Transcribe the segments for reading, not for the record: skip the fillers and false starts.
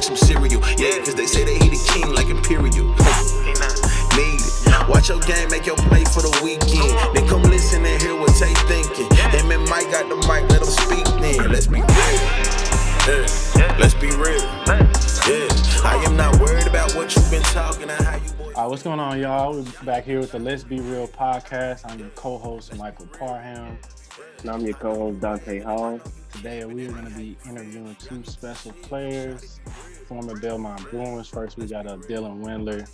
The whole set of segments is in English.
some cereal. Yeah, cause they say that he the king like Imperial. Need it. Watch your game, make your play for the weekend. Then come listen and hear what they thinking. Him and Mike got the mic, let them speak then. Let's be real. Yeah. Let's be real. Yeah. I am not worried about what you've been talking and how you boys. All right, what's going on, y'all? We're back here with the Let's Be Real Podcast. I'm your co-host, Michael Parham. And I'm your co-host, Dante Hall. Today, we are going to be interviewing two special players, former Belmont Bruins. First, we got Dylan Windler.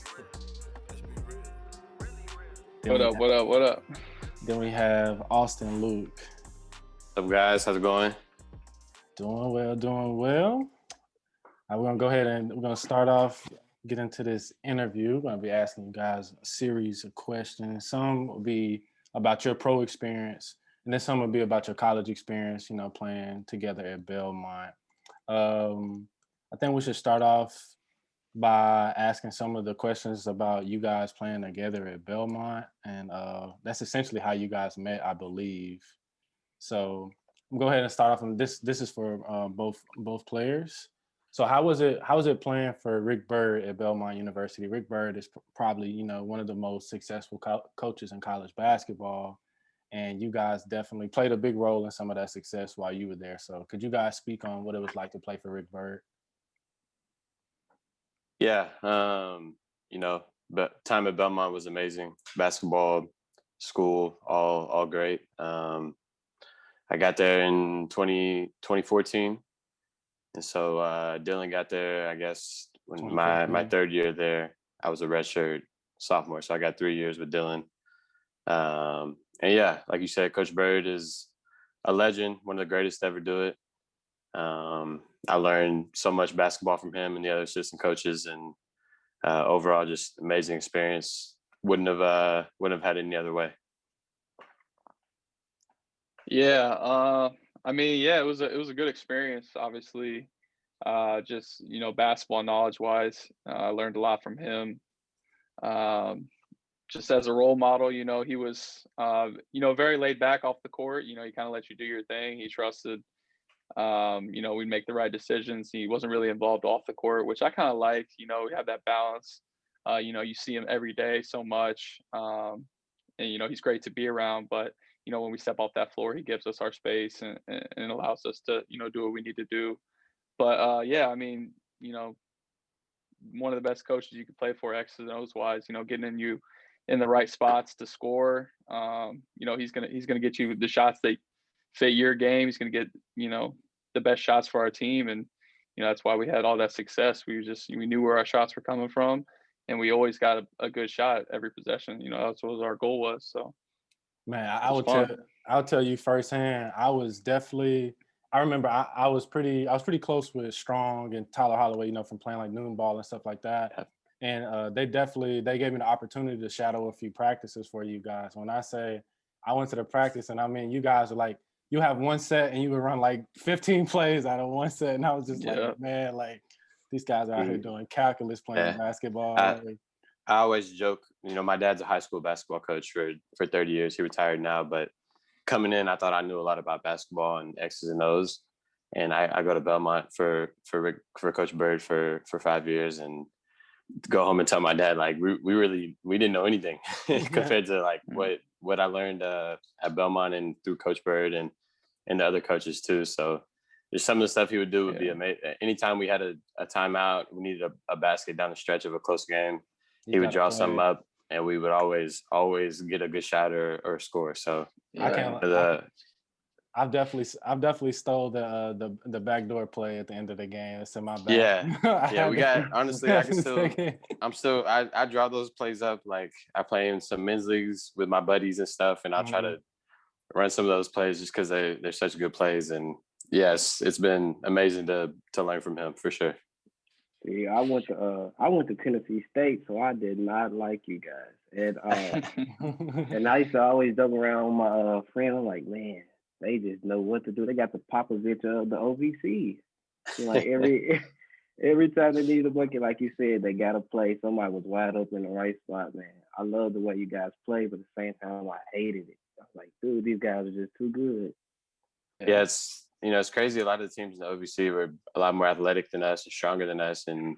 What up? Then we have Austin Luke. What's up, guys? How's it going? Doing well. We're going to go ahead and we're going to start off, get into this interview. We're going to be asking you guys a series of questions. Some will be about your pro experience, and then some will be about your college experience, playing together at Belmont. I think we should start off by asking some of the questions about you guys playing together at Belmont. And that's essentially how you guys met, I believe. So I'm going to go ahead and start off. And this is for both players. So how was it playing for Rick Byrd at Belmont University? Rick Byrd is probably, one of the most successful coaches in college basketball. And you guys definitely played a big role in some of that success while you were there. So could you guys speak on what it was like to play for Rick Byrd? Yeah, but time at Belmont was amazing. Basketball, school, all great. I got there in 2014. And so Dylan got there, I guess, when my third year there. I was a redshirt sophomore, so I got 3 years with Dylan. And yeah, like you said, Coach Byrd is a legend, one of the greatest to ever do it. I learned so much basketball from him and the other assistant coaches, and overall, just amazing experience. Wouldn't have had it any other way. Yeah, it was a good experience. Obviously, just basketball knowledge wise, I learned a lot from him. Just as a role model, he was very laid back off the court. He kind of let you do your thing. He trusted. We'd make the right decisions. He wasn't really involved off the court, which I kind of liked. We have that balance. You see him every day so much, and he's great to be around. But when we step off that floor, he gives us our space and allows us to do what we need to do. But one of the best coaches you could play for, X's and O's wise. Getting you in the right spots to score. He's gonna get you the shots that fit your game. He's going to get, the best shots for our team. And, that's why we had all that success. We knew where our shots were coming from, and we always got a good shot every possession. That's what our goal was. So, man, I'll tell you firsthand, I remember I was pretty close with Strong and Tyler Holloway, from playing like noon ball and stuff like that. And they gave me the opportunity to shadow a few practices for you guys. When I say I went to the practice, and you guys are like, you have one set and you would run like 15 plays out of one set. And I was just like, man, like these guys are out here doing calculus playing basketball. I always joke, my dad's a high school basketball coach for 30 years. He retired now, but coming in, I thought I knew a lot about basketball and X's and O's. And I go to Belmont for Coach Byrd for 5 years, and go home and tell my dad, like, we didn't know anything compared to like what I learned at Belmont and through Coach Byrd and the other coaches too. So just some of the stuff he would do would be amazing. Anytime we had a timeout, we needed a basket down the stretch of a close game, he would draw something up, and we would always get a good shot or a score. So I've definitely stole the backdoor play at the end of the game. It's in my bag. Yeah. We got, honestly, I draw those plays up. Like I play in some men's leagues with my buddies and stuff, and I'll try to run some of those plays just because they're such good plays. And yes, it's been amazing to learn from him for sure. Yeah, I went to Tennessee State, so I did not like you guys. And and I used to always joke around with my friend. I'm like, man, they just know what to do. They got the Popovich of the OVC. Like every time they need a bucket, like you said, they got to play. Somebody was wide open in the right spot, man. I love the way you guys play, but at the same time, I hated it. I was like, dude, these guys are just too good. Yeah, it's crazy. A lot of the teams in the OVC were a lot more athletic than us, stronger than us, and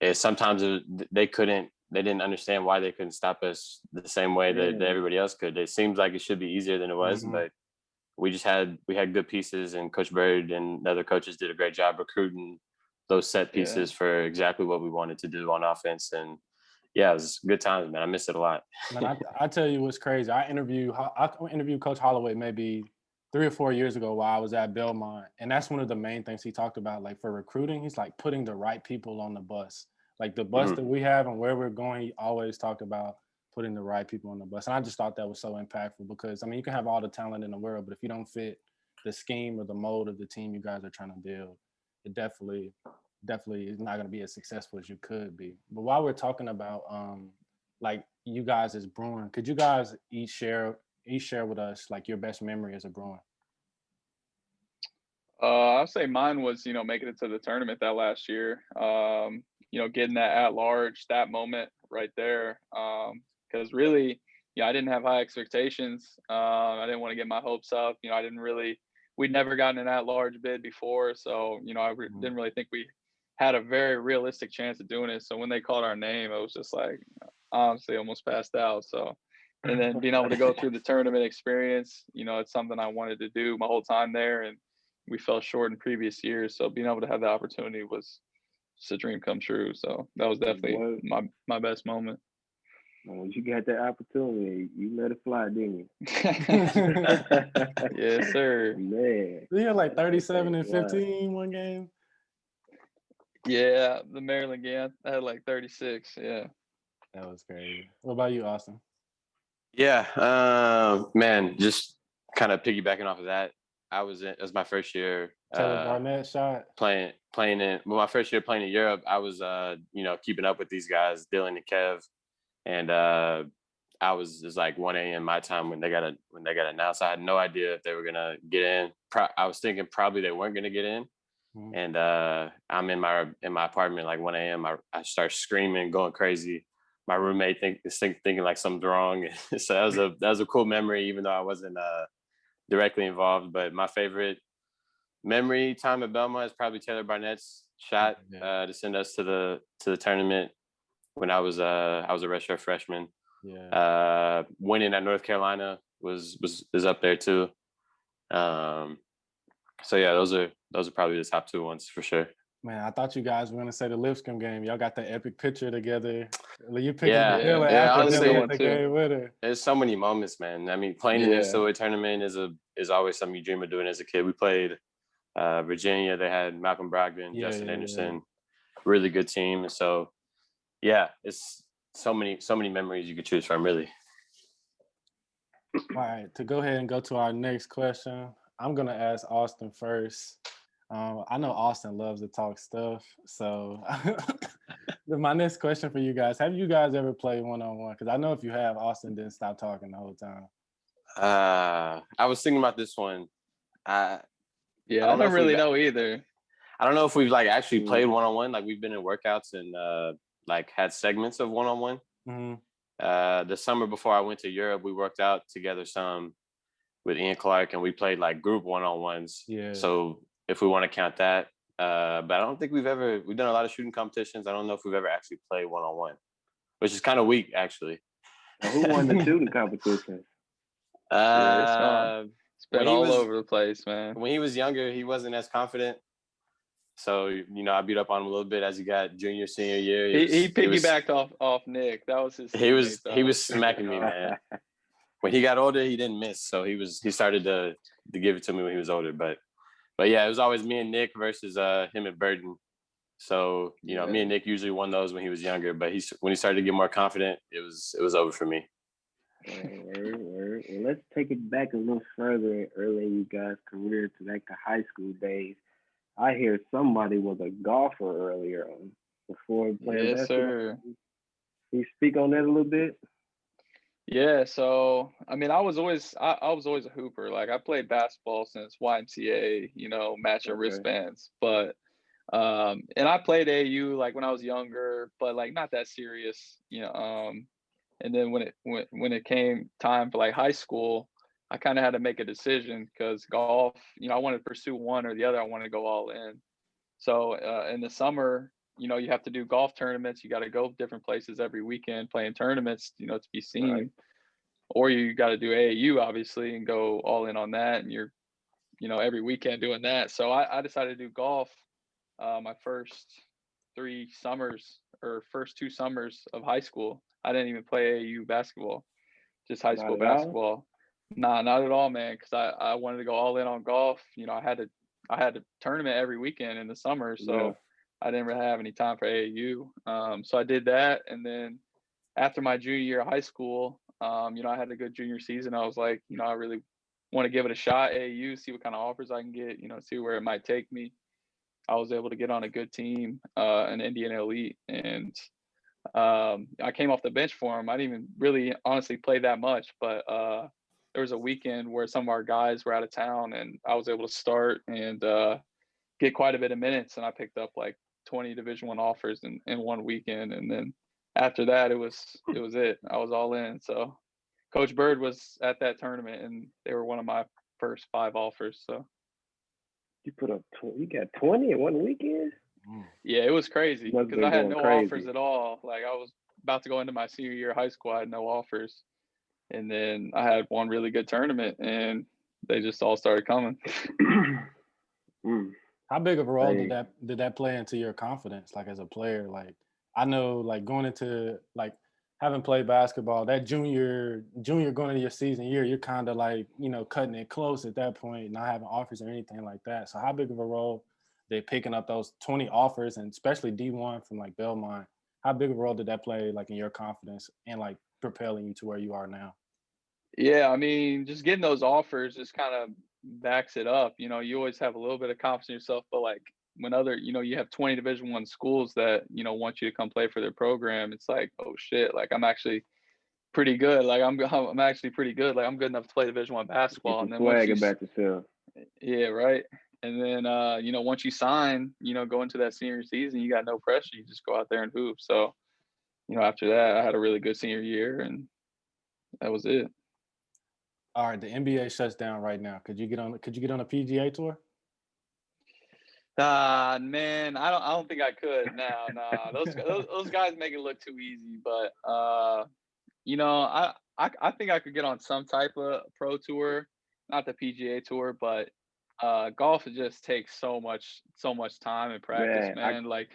they didn't understand why they couldn't stop us the same way that everybody else could. It seems like it should be easier than it was, but we had good pieces, and Coach Bird and the other coaches did a great job recruiting those set pieces for exactly what we wanted to do on offense. And yeah, it was good times, man. I miss it a lot. Man, I tell you what's crazy. I interviewed Coach Holloway maybe 3 or 4 years ago while I was at Belmont. And that's one of the main things he talked about. Like for recruiting, he's like putting the right people on the bus. Like the bus that we have and where we're going, he always talked about putting the right people on the bus. And I just thought that was so impactful because, I mean, you can have all the talent in the world, but if you don't fit the scheme or the mold of the team you guys are trying to build, it definitely is not going to be as successful as you could be. But while we're talking about like you guys as Bruin, could you guys each share with us like your best memory as a Bruin? I'll say mine was, making it to the tournament that last year. Getting that at large, that moment right there. Because really, I didn't have high expectations. I didn't want to get my hopes up. We'd never gotten an at large bid before. So, I didn't really think we had a very realistic chance of doing it. So when they called our name, it was just like, honestly, almost passed out. So, and then being able to go through the tournament experience, it's something I wanted to do my whole time there. And we fell short in previous years. So being able to have the opportunity was just a dream come true. So that was definitely my best moment. When you got that opportunity, you let it fly, didn't you? Yes, sir. Man. You had like 37 and 15 one game? Yeah, the Maryland game. I had like 36. Yeah. That was crazy. What about you, Austin? Yeah, man, just kind of piggybacking off of that. It was my first year Taylor Barnett shot. Playing my first year playing in Europe. I was keeping up with these guys, Dylan and Kev. And it was like 1 a.m. my time when they got announced. I had no idea if they were gonna get in. I was thinking probably they weren't gonna get in. And I'm in my apartment like 1 a.m. I start screaming, going crazy. My roommate thinking like something's wrong. So that was a cool memory, even though I wasn't directly involved. But my favorite memory time at Belmont is probably Taylor Barnett's shot to send us to the tournament when I was a redshirt freshman. Yeah. Winning at North Carolina is up there too. So yeah, those are probably the top two ones for sure. Man, I thought you guys were gonna say the Lipscomb game. Y'all got the epic picture together. You picked honestly, the game winner. There's so many moments, man. I mean, playing in the NCAA tournament is always something you dream of doing as a kid. We played Virginia. They had Malcolm Brogdon, Justin Anderson, really good team. So yeah, it's so many memories you could choose from, really. All right, to go ahead and go to our next question, I'm gonna ask Austin first. I know Austin loves to talk stuff, so my next question for you guys: have you guys ever played one-on-one? Because I know if you have, Austin didn't stop talking the whole time. I was thinking about this one. I don't really know either. I don't know if we've like actually played one-on-one. Like we've been in workouts and like had segments of one-on-one. The summer before I went to Europe, we worked out together some with Ian Clark, and we played like group one-on-ones. Yeah. So if we want to count that, but I don't think we've done a lot of shooting competitions. I don't know if we've ever actually played one-on-one, which is kind of weak actually. Who won the shooting competition? It's been all over the place, man. When he was younger, he wasn't as confident. So, I beat up on him a little bit as he got junior, senior year. He piggybacked off Nick. That was his. He was smacking me, man. When he got older, he didn't miss. So he started to give it to me when he was older. But yeah, it was always me and Nick versus him and Burton. So, me and Nick usually won those when he was younger. But when he started to get more confident, it was over for me. Well, let's take it back a little further early in you guys' career to like the high school days. I hear somebody was a golfer earlier on before playing basketball. Sir. Can you speak on that a little bit? Yeah, so I mean, I was always a hooper. Like I played basketball since YMCA, matching wristbands. But and I played AAU like when I was younger, but like not that serious, And then when it came time for like high school, I kind of had to make a decision because golf, I wanted to pursue one or the other. I wanted to go all in. So in the summer, you have to do golf tournaments. You got to go different places every weekend playing tournaments, to be seen. Right. Or you got to do AAU, obviously, and go all in on that. And you're, every weekend doing that. So I decided to do golf my first 2 summers of high school. I didn't even play AAU basketball, just high school basketball. Nah, not at all, man, because I wanted to go all in on golf. I had a tournament every weekend in the summer, so I didn't really have any time for AAU. So I did that, and then after my junior year of high school, I had a good junior season. I was like, I really want to give it a shot, AAU, see what kind of offers I can get, see where it might take me. I was able to get on a good team, an Indiana Elite, and I came off the bench for him. I didn't even really honestly play that much, but there was a weekend where some of our guys were out of town, and I was able to start and get quite a bit of minutes, and I picked up like 20 Division I offers in one weekend, and then after that, it was it. I was all in. So Coach Bird was at that tournament, and they were one of my first 5 offers. So you got 20 in one weekend? Yeah, it was crazy because I had no offers at all. Like, I was about to go into my senior year of high school. I had no offers, and then I had one really good tournament, and they just all started coming. How big of a role did that play into your confidence, like as a player? Like, I know, like going into like having played basketball, that junior going into your season year, you're kind of like, cutting it close at that point, not having offers or anything like that. So how big of a role did picking up those 20 offers, and especially D1 from like Belmont, how big of a role did that play like in your confidence and like propelling you to where you are now? Yeah, I mean, just getting those offers just kind of backs it up. You always have a little bit of confidence in yourself, but like when you have 20 Division I schools that, want you to come play for their program, it's like, oh shit, like I'm actually pretty good. Like I'm actually pretty good. Like I'm good enough to play Division I basketball. And then swag about yourself. Yeah, right. And then once you sign, go into that senior season, you got no pressure. You just go out there and hoop. So, after that, I had a really good senior year, and that was it. All right, the NBA shuts down right now. Could you get on a PGA tour? Man, I don't think I could. No. Those guys make it look too easy. But I think I could get on some type of pro tour, not the PGA tour, but golf just takes so much time and practice, man. Like,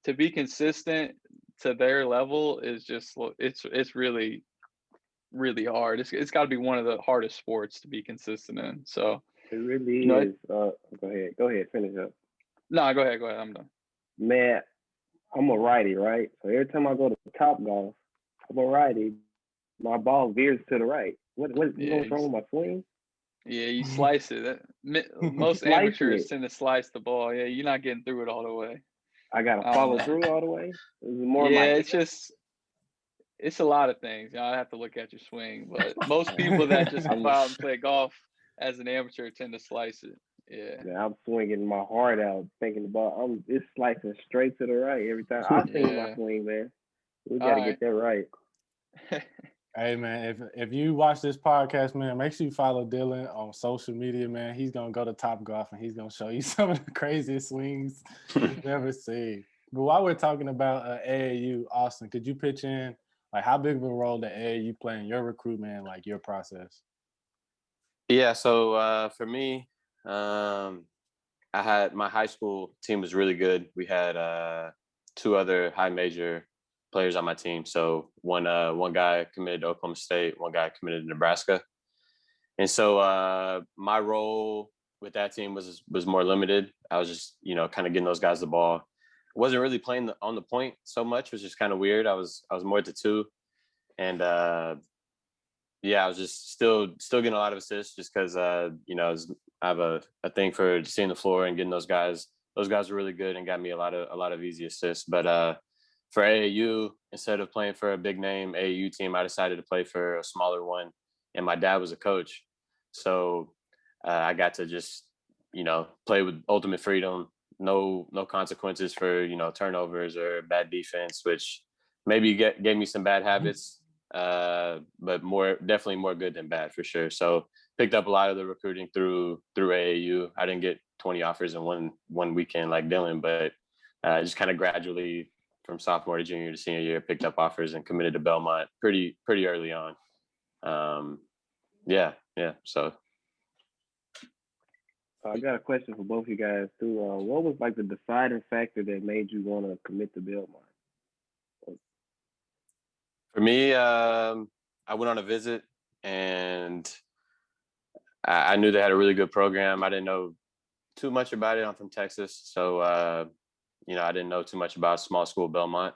to be consistent to their level is just it's really, really hard. It's got to be one of the hardest sports to be consistent in. So it really is. Go ahead, finish up. No, go ahead. I'm done. Man, I'm a righty, right? So every time I go to Topgolf, I'm a righty. My ball veers to the right. What's wrong with my swing? Yeah, you slice it. Most amateurs tend to slice the ball. Yeah, you're not getting through it all the way. I gotta follow through all the way. It's a lot of things. I have to look at your swing, but most people that just go out and play golf as an amateur tend to slice it. Yeah, I'm swinging my heart out, thinking the ball. It's slicing straight to the right every time. I think my swing, man. We gotta get that right. Hey man, if you watch this podcast, man, make sure you follow Dylan on social media, man. He's gonna go to Topgolf and he's gonna show you some of the craziest swings you've ever seen. But while we're talking about AAU, Austin, could you pitch in like how big of a role did AAU play in your recruitment, like your process? Yeah, so for me, I had my high school team was really good. We had 2 other high major players on my team. So one guy committed to Oklahoma State, one guy committed to Nebraska. And so my role with that team was more limited. I was just, kind of getting those guys the ball. I wasn't really playing on the point so much, which is kind of weird. I was more at the 2. And I was just still getting a lot of assists just because, I have a thing for seeing the floor and getting those guys. Those guys were really good and got me a lot of easy assists. But for AAU, instead of playing for a big name AAU team, I decided to play for a smaller one. And my dad was a coach. So I got to just, play with ultimate freedom, no consequences for, turnovers or bad defense, which maybe gave me some bad habits, but definitely more good than bad for sure. So picked up a lot of the recruiting through AAU. I didn't get 20 offers in one weekend like Dylan, but just kind of gradually from sophomore to junior to senior year, picked up offers and committed to Belmont pretty early on. So I got a question for both of you guys too. What was like the deciding factor that made you want to commit to Belmont? For me, I went on a visit and I knew they had a really good program. I didn't know too much about it. I'm from Texas, so I didn't know too much about small school Belmont,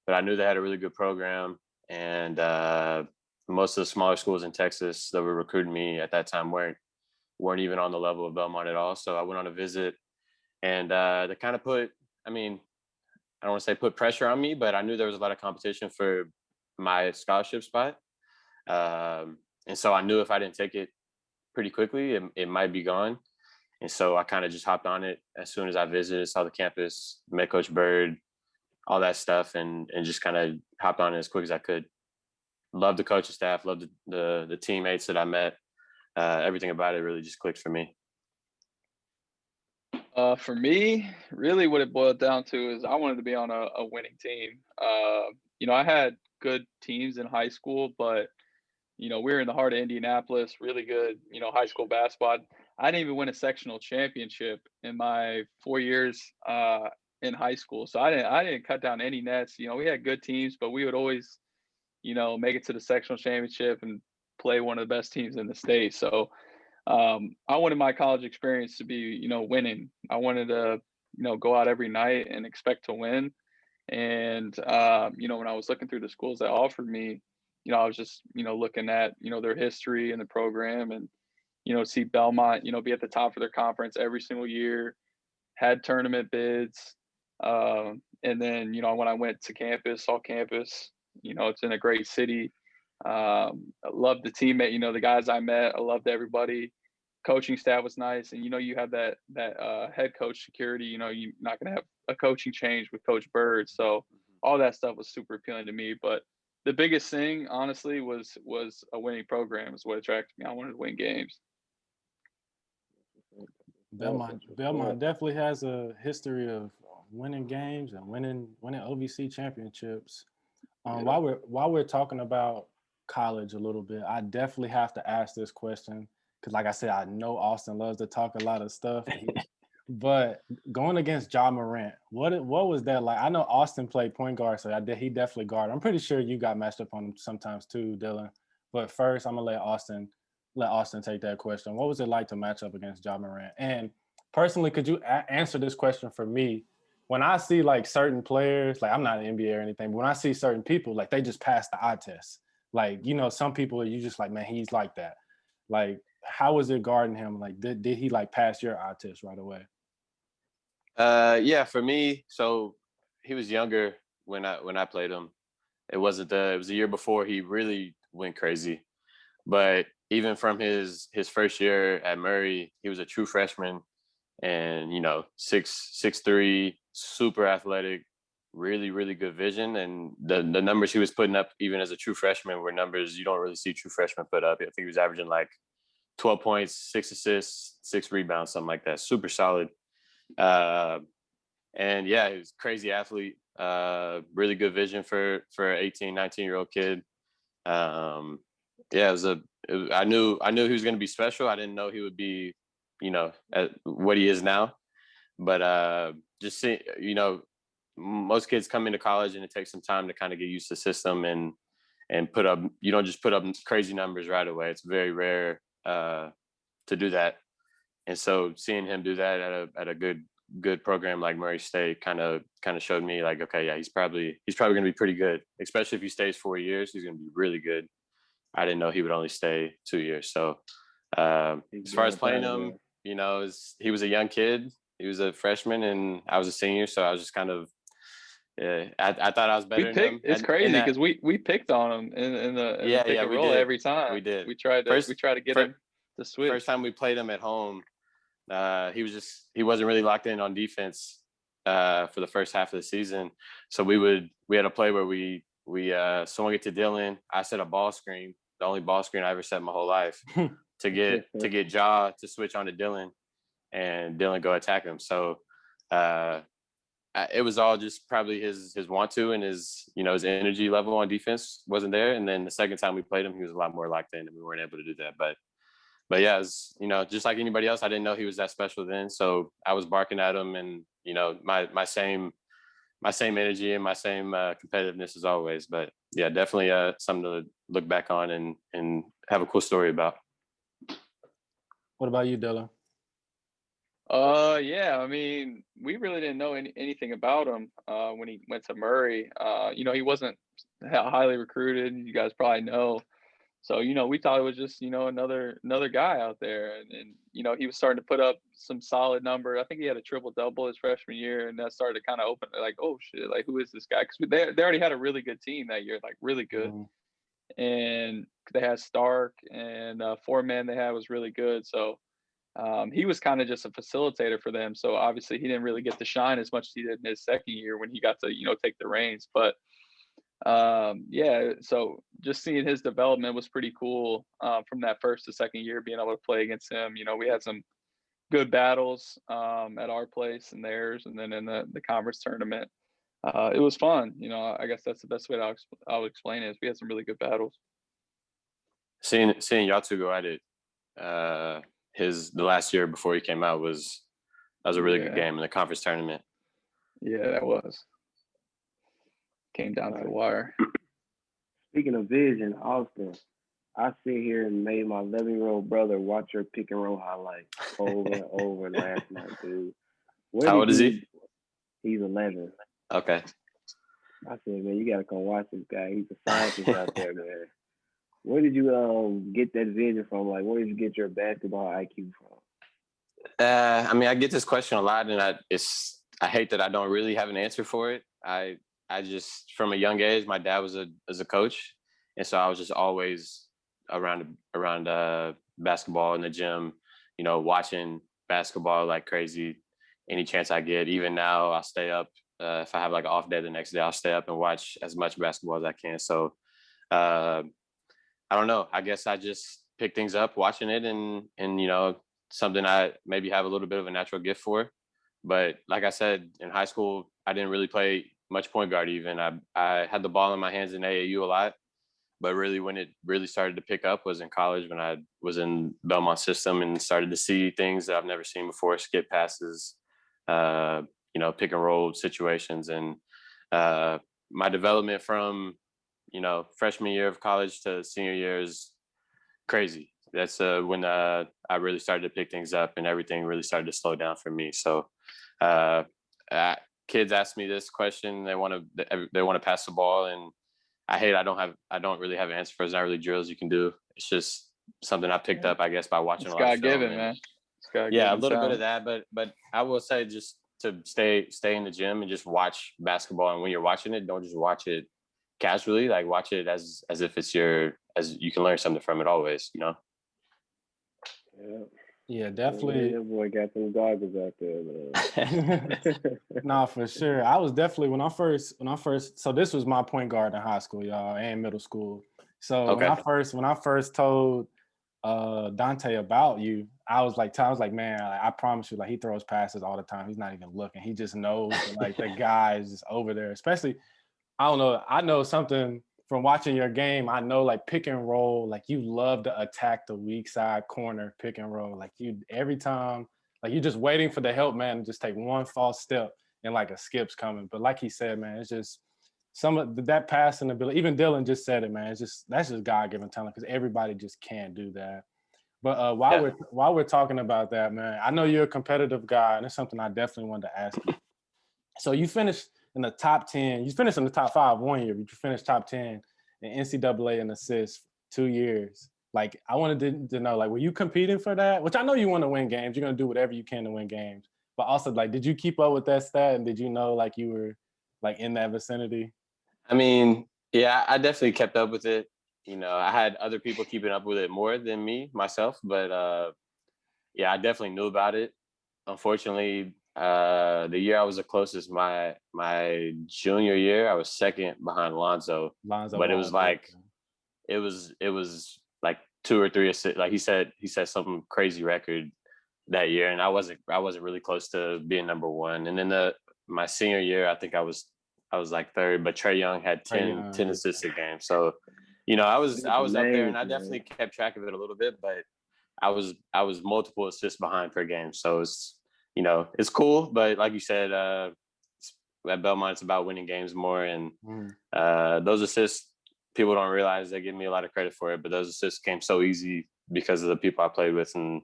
but I knew they had a really good program. And most of the smaller schools in Texas that were recruiting me at that time weren't even on the level of Belmont at all. So I went on a visit, and they kind of I don't want to say put pressure on me, but I knew there was a lot of competition for my scholarship spot. And so I knew if I didn't take it pretty quickly, it might be gone. And so I kind of just hopped on it as soon as I visited, saw the campus, met Coach Bird, all that stuff, and just kind of hopped on it as quick as I could. Loved the coaching staff, loved the teammates that I met. Everything about it really just clicked for me. For me, really what it boiled down to is I wanted to be on a winning team. I had good teams in high school, but, we were in the heart of Indianapolis, really good, high school basketball. I didn't even win a sectional championship in my 4 years in high school. So I didn't cut down any nets. We had good teams, but we would always, make it to the sectional championship and play one of the best teams in the state. So I wanted my college experience to be, winning. I wanted to, go out every night and expect to win. And, when I was looking through the schools that offered me, I was just, looking at, their history and the program and, see Belmont, be at the top of their conference every single year, had tournament bids. And then, when I went to campus, saw campus, it's in a great city. I loved the teammate, the guys I met. I loved everybody. Coaching staff was nice. And, you have that head coach security, you're not going to have a coaching change with Coach Bird. So all that stuff was super appealing to me. But the biggest thing, honestly, was a winning program is what attracted me. I wanted to win games. Belmont definitely has a history of winning games and winning OVC championships. While we're talking about college a little bit, I definitely have to ask this question because, like I said, I know Austin loves to talk a lot of stuff. But going against Ja Morant, what was that like? I know Austin played point guard, so he definitely guarded. I'm pretty sure you got matched up on him sometimes too, Dylan. But first, I'm gonna let Austin take that question. What was it like to match up against Ja Morant? And personally, could you answer this question for me? When I see like certain players, like I'm not an NBA or anything, but when I see certain people, like they just pass the eye test. Like, some people you just like, man, he's like that. Like, how was it guarding him? Like, did he like pass your eye test right away? Yeah, for me, so he was younger when I played him. It was a year before he really went crazy. But even from his first year at Murray, he was a true freshman and 6'3", super athletic, really, really good vision. And the numbers he was putting up even as a true freshman were numbers you don't really see true freshmen put up. I think he was averaging like 12 points, 6 assists, 6 rebounds, something like that. Super solid. And yeah, he was a crazy athlete, really good vision for an 18, 19-year-old kid. Yeah, I knew he was going to be special. I didn't know he would be, at what he is now. But just see, most kids come into college and it takes some time to kind of get used to the system and you don't just put up crazy numbers right away. It's very rare to do that. And so seeing him do that at a good program like Murray State kind of showed me like, okay, yeah, he's probably going to be pretty good, especially if he stays 4 years. He's going to be really good. I didn't know he would only stay 2 years. So as far as playing him, he was a young kid. He was a freshman and I was a senior. So I was just kind of, I thought I was better than him. It's crazy because we picked on him in the pick and roll every time. We did. We tried to get him to switch. First time we played him at home, he wasn't really locked in on defense for the first half of the season. So we had a play where we swung it to Dylan. I set a ball screen, the only ball screen I ever set in my whole life, to get Ja to switch on to Dylan, and Dylan go attack him. So it was all just probably his want to, and his his energy level on defense wasn't there. And then the second time we played him, he was a lot more locked in, and we weren't able to do that. But yeah, it was, just like anybody else, I didn't know he was that special then. So I was barking at him, and my same energy and my same competitiveness as always. But yeah, definitely something to look back on and have a cool story about. What about you, Dylan? Yeah, I mean, we really didn't know anything about him when he went to Murray. He wasn't highly recruited. You guys probably know. So, we thought it was just, another guy out there. And he was starting to put up some solid number. I think he had a triple-double his freshman year, and that started to kind of open, like, oh, shit, like, who is this guy? Because they already had a really good team that year, like, really good. Mm-hmm. And they had Stark, and four-man they had was really good. So he was kind of just a facilitator for them. So, obviously, he didn't really get to shine as much as he did in his second year when he got to, take the reins. But so just seeing his development was pretty cool from that first to second year, being able to play against him. We had some good battles at our place and theirs, and then in the conference tournament. It was fun. I guess that's the best way I'll explain it, is we had some really good battles. Seeing y'all two go at it the last year before he came out was a really good game in the conference tournament. Yeah, that was. Came down to the wire. Speaking of vision, Austin, I sit here and made my 11-year-old brother watch your pick and roll highlights over and over last night, dude. How old is he? He's 11. Okay. I said, man, you got to come watch this guy. He's a scientist out there, man. Where did you get that vision from? Like, where did you get your basketball IQ from? I mean, I get this question a lot, and I hate that I don't really have an answer for it. I just, from a young age, my dad was a coach, and so I was just always around basketball in the gym, watching basketball like crazy. Any chance I get, even now, I'll stay up. If I have like an off day the next day, I'll stay up and watch as much basketball as I can. So I don't know. I guess I just pick things up watching it, and something I maybe have a little bit of a natural gift for. But like I said, in high school, I didn't really play much point guard even. I had the ball in my hands in AAU a lot, but really when it really started to pick up was in college, when I was in Belmont system and started to see things that I've never seen before, skip passes, pick and roll situations. And my development from, freshman year of college to senior year is crazy. That's when I really started to pick things up and everything really started to slow down for me. So kids ask me this question. They want to pass the ball, and I don't really have an answer for it. It's not really drills you can do. It's just something I picked up, I guess, by watching a lot of film. Man. Yeah, a little bit of that, but I will say just to stay in the gym and just watch basketball. And when you're watching it, don't just watch it casually. Like, watch it as if it's as you can learn something from it always. Yeah. Yeah, definitely. That boy got some goggles out there, man. No, for sure. I was definitely when I first. So this was my point guard in high school, y'all, and middle school. So okay. when I first told Dante about you, I was like, man, I promise you, like, he throws passes all the time. He's not even looking. He just knows like the guy is just over there. Especially, I don't know. I know something from watching your game. I know, like, pick and roll, like, you love to attack the weak side corner pick and roll. Like, you every time, like, you're just waiting for the help man to just take one false step and like a skip's coming. But like he said, man, it's just some of that passing ability. Even Dylan just said it, man. That's just God-given talent, because everybody just can't do that. But while we're talking about that, man, I know you're a competitive guy, and it's something I definitely wanted to ask you. So you finished in the top 10. You finished in the top 5 1 year, but you finished top 10 in NCAA in assists 2 years. Like, I wanted to know, like, were you competing for that? Which I know you want to win games. You're going to do whatever you can to win games. But also, like, did you keep up with that stat? And did you know, like, you were, like, in that vicinity? I mean, yeah, I definitely kept up with it. I had other people keeping up with it more than myself. But, yeah, I definitely knew about it. Unfortunately, the year I was the closest, my junior year, I was second behind Lonzo. But it was like, it was like 2 or 3 assists. Like he set some crazy record that year, and I wasn't really close to being number one. And then my senior year, I think I was like third, but Trae Young had 10 assists a game. So, I was up there, and I definitely kept track of it a little bit, but I was multiple assists behind per game. So it's it's cool, but like you said, at Belmont, it's about winning games more, and those assists, people don't realize they give me a lot of credit for it, but those assists came so easy because of the people I played with and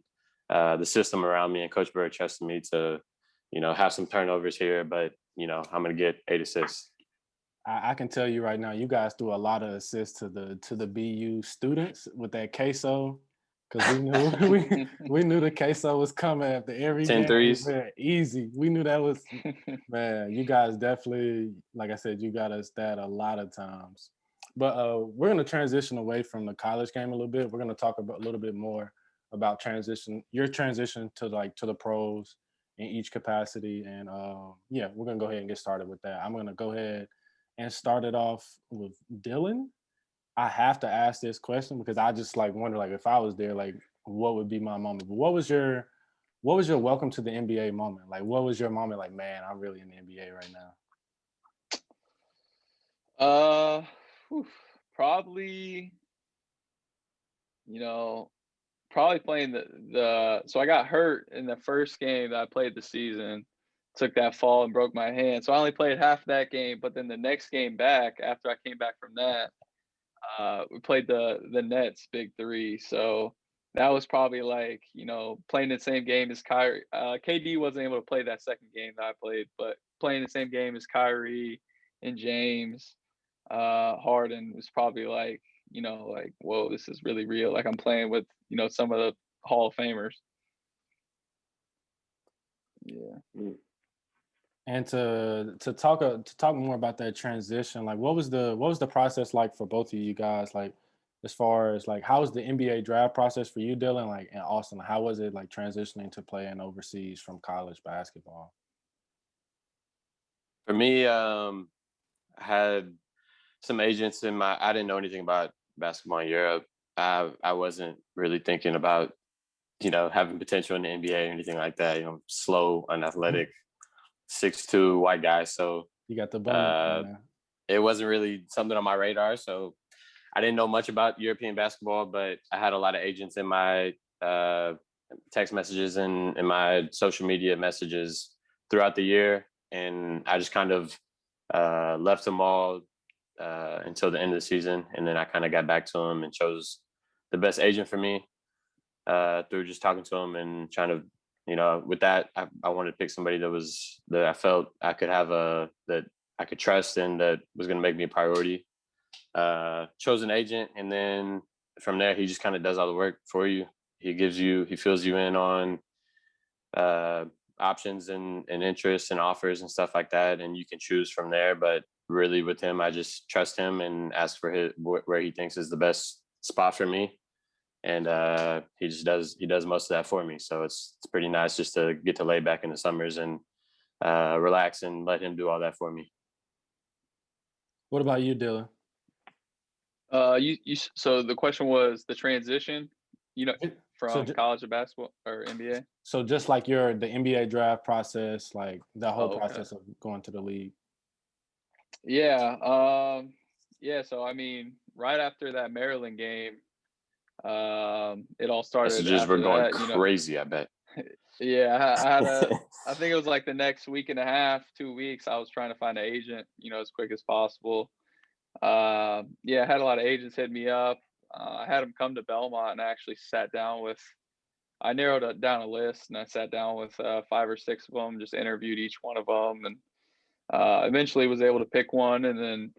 the system around me, and Coach Bird trusted me to, have some turnovers here, but I'm gonna get 8 assists. I can tell you right now, you guys do a lot of assists to the BU students with that queso, because we knew the queso was coming after every 10 game. threes. Man, easy. We knew that was man. You guys definitely, like I said, you got us that a lot of times. But we're gonna transition away from the college game a little bit. We're gonna talk about a little bit more about your transition to the pros in each capacity, and we're gonna go ahead and get started with that. I'm gonna go ahead and start it off with Dylan. I have to ask this question because I just wonder if I was there, what would be my moment. But what was your welcome to the NBA moment? What was your moment? Man, I'm really in the NBA right now. Probably, probably playing so I got hurt in the first game that I played the season, took that fall and broke my hand. So I only played half that game, but then the next game back, after I came back from that, we played the Nets Big Three. So that was probably playing the same game as Kyrie. KD wasn't able to play that second game that I played, but playing the same game as Kyrie and James Harden was probably whoa, this is really real. I'm playing with, some of the Hall of Famers. Yeah. And to talk more about that transition, what was the process like for both of you guys? As far as how was the NBA draft process for you, Dylan? In Austin, how was it transitioning to playing overseas from college basketball? For me, I had some agents I didn't know anything about basketball in Europe. I wasn't really thinking about, having potential in the NBA or anything like that. Slow, unathletic, 6'2" white guy. So you got the bum. It wasn't really something on my radar. So I didn't know much about European basketball, but I had a lot of agents in my text messages and in my social media messages throughout the year. And I just kind of left them all until the end of the season. And then I kind of got back to them and chose the best agent for me through just talking to them and trying to, with that, I wanted to pick somebody that I felt I could have that I could trust and that was going to make me a priority. Chose an agent, and then from there, he just kind of does all the work for you. He fills you in on options and interests and offers and stuff like that, and you can choose from there. But really, with him, I just trust him and ask for where he thinks is the best spot for me, and he does most of that for me. So it's pretty nice just to get to lay back in the summers and relax and let him do all that for me. What about you, Dylan? So the question was the transition, from college to basketball or NBA. So just the NBA draft process, the whole process of going to the league. Yeah. So I mean, right after that Maryland game, it all started. Messages were going crazy, I bet. Yeah, I had I think it was the next week and a half, 2 weeks, I was trying to find an agent, as quick as possible. I had a lot of agents hit me up. I had them come to Belmont, and I actually I narrowed down a list, and I sat down with 5 or 6 of them, just interviewed each one of them, and eventually was able to pick one. And then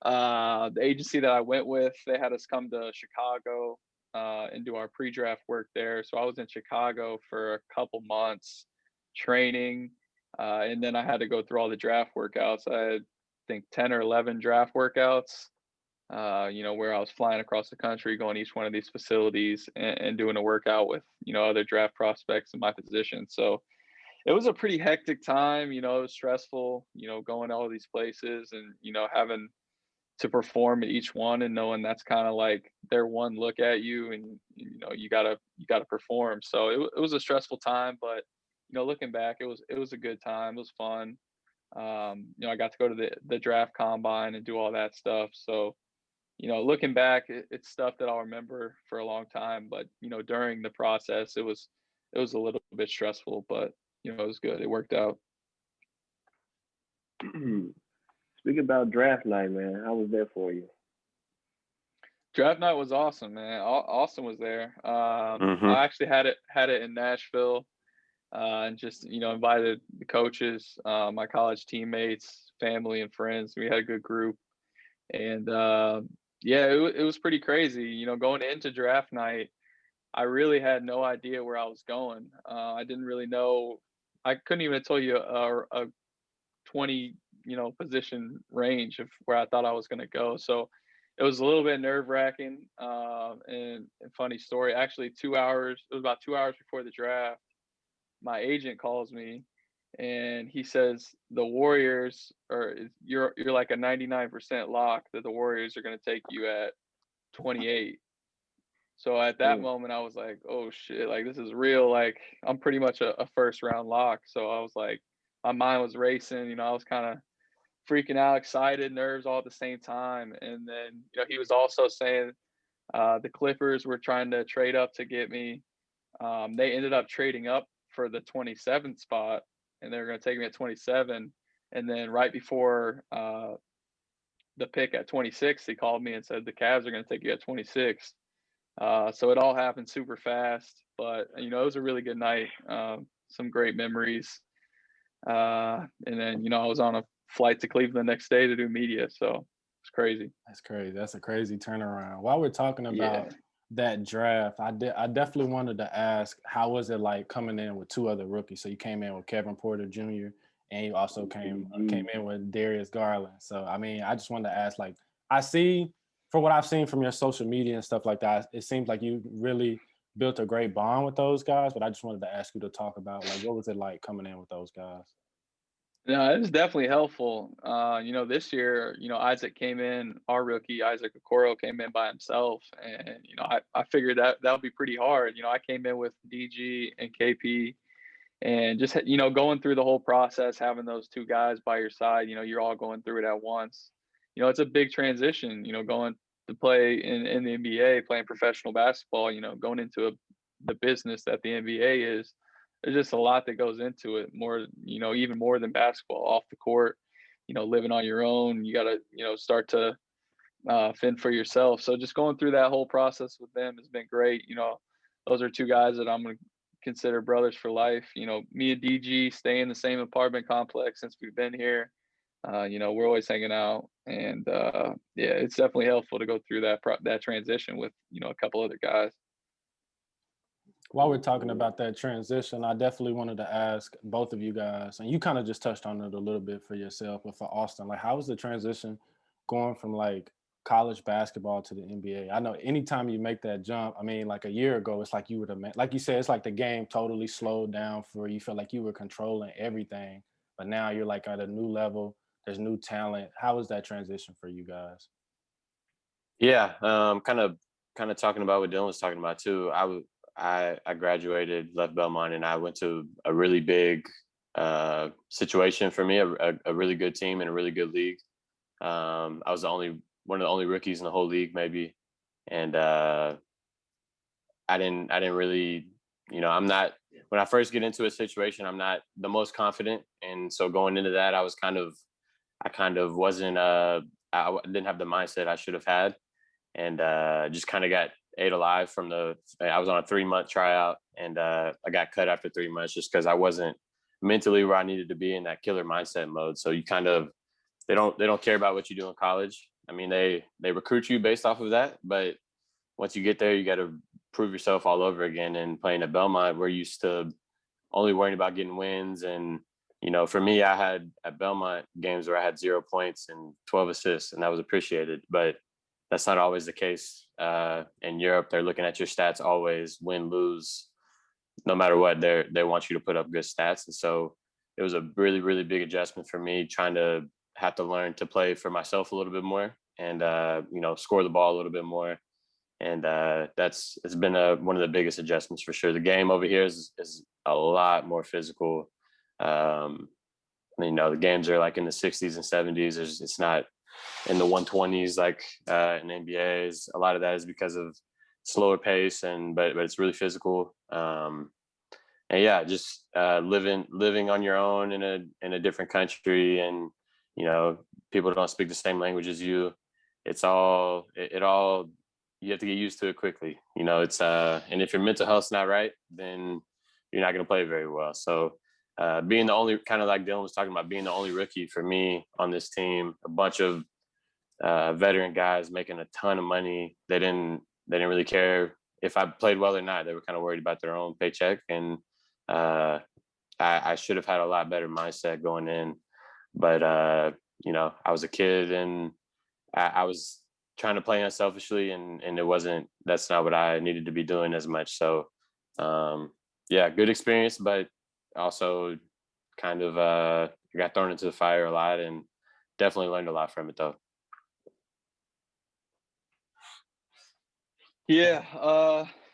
the agency that I went with, they had us come to Chicago and do our pre-draft work there. So I was in Chicago for a couple months training, and then I had to go through all the draft workouts. I had, I think, 10 or 11 draft workouts, where I was flying across the country, going to each one of these facilities and doing a workout with, other draft prospects in my position. So it was a pretty hectic time. It was stressful, going to all these places and, having to perform at each one, and knowing that's kind of like their one look at you, and you gotta perform. So it was a stressful time, but looking back, it was a good time. It was fun. I got to go to the draft combine and do all that stuff. So looking back, it's stuff that I'll remember for a long time. But during the process, it was a little bit stressful, but it was good. It worked out. Speaking about draft night, man, how was that for you? Draft night was awesome, man. Austin was there. I actually had it in Nashville, and just invited the coaches, my college teammates, family, and friends. We had a good group, and it was pretty crazy. Going into draft night, I really had no idea where I was going. I didn't really know. I couldn't even tell you a 20 position range of where I thought I was going to go. So it was a little bit nerve wracking. And funny story, actually it was about 2 hours before the draft, my agent calls me and he says, the Warriors you're like a 99% lock that the Warriors are going to take you at 28. So at that moment I was like, oh shit, like this is real. Like I'm pretty much a first round lock. So I was like, my mind was racing, I was kind of freaking out, excited, nerves all at the same time. And then, he was also saying the Clippers were trying to trade up to get me. They ended up trading up for the 27th spot, and they were going to take me at 27. And then right before the pick at 26, he called me and said, the Cavs are going to take you at 26. So it all happened super fast, but it was a really good night. Some great memories. And then, I was on a flight to Cleveland the next day to do media. So it's crazy. That's crazy. That's a crazy turnaround. While we're talking about that draft, I definitely wanted to ask, how was it like coming in with two other rookies? So you came in with Kevin Porter Jr. and you also came in with Darius Garland. So, I mean, I just wanted to ask, like, for what I've seen from your social media and stuff like that, it seems like you really built a great bond with those guys, but I just wanted to ask you to talk about, like, what was it like coming in with those guys? No, it was definitely helpful. This year, Isaac came in, our rookie, Isaac Okoro came in by himself. And, I figured that would be pretty hard. I came in with DG and KP and just, going through the whole process, having those two guys by your side, you're all going through it at once. It's a big transition, going to play in the NBA, playing professional basketball, going into the business that the NBA is. There's just a lot that goes into it, more, even more than basketball off the court, living on your own. You got to, start to fend for yourself. So just going through that whole process with them has been great. Those are two guys that I'm going to consider brothers for life. Me and DG stay in the same apartment complex since we've been here. We're always hanging out, and it's definitely helpful to go through that transition with, a couple other guys. While we're talking about that transition, I definitely wanted to ask both of you guys, and you kind of just touched on it a little bit for yourself, but for Austin, like, how was the transition going from like college basketball to the NBA? I know anytime you make that jump, I mean, like a year ago, it's like you would have, like you said, it's like the game totally slowed down for you. You felt like you were controlling everything, but now you're like at a new level. There's new talent. How was that transition for you guys? Yeah, kind of talking about what Dylan was talking about too. I graduated, left Belmont, and I went to a really big situation for me, a really good team and a really good league. I was one of the only rookies in the whole league, maybe, and I didn't really, I'm not, when I first get into a situation, I'm not the most confident, and so going into that, I kind of wasn't I didn't have the mindset I should have had, and just kind of got ate alive I was on a 3-month tryout, and I got cut after 3 months just because I wasn't mentally where I needed to be in that killer mindset mode. So you kind of, they don't care about what you do in college. I mean, they recruit you based off of that, but once you get there, you got to prove yourself all over again. And playing at Belmont, we're used to only worrying about getting wins. And, for me, I had at Belmont games where I had 0 points and 12 assists, and that was appreciated. But that's not always the case. In Europe, they're looking at your stats always, win, lose, no matter what. They want you to put up good stats. And so it was a really, really big adjustment for me, trying to have to learn to play for myself a little bit more and score the ball a little bit more. And it's been one of the biggest adjustments for sure. The game over here is a lot more physical. The games are like in the 60s and 70s. It's not in the 120s like in the NBA. A lot of that is because of slower pace, but it's really physical. And yeah, just living on your own in a different country, and people don't speak the same language as you. It all you have to get used to it quickly. It's and if your mental health's not right, then you're not going to play very well. So being the only, kind of like Dylan was talking about, being the only rookie for me on this team, a bunch of veteran guys making a ton of money. They didn't really care if I played well or not. They were kind of worried about their own paycheck, and I should have had a lot better mindset going in. But I was a kid, and I was trying to play unselfishly, and that's not what I needed to be doing as much. So good experience, but also kind of got thrown into the fire a lot, and definitely learned a lot from it though. Yeah,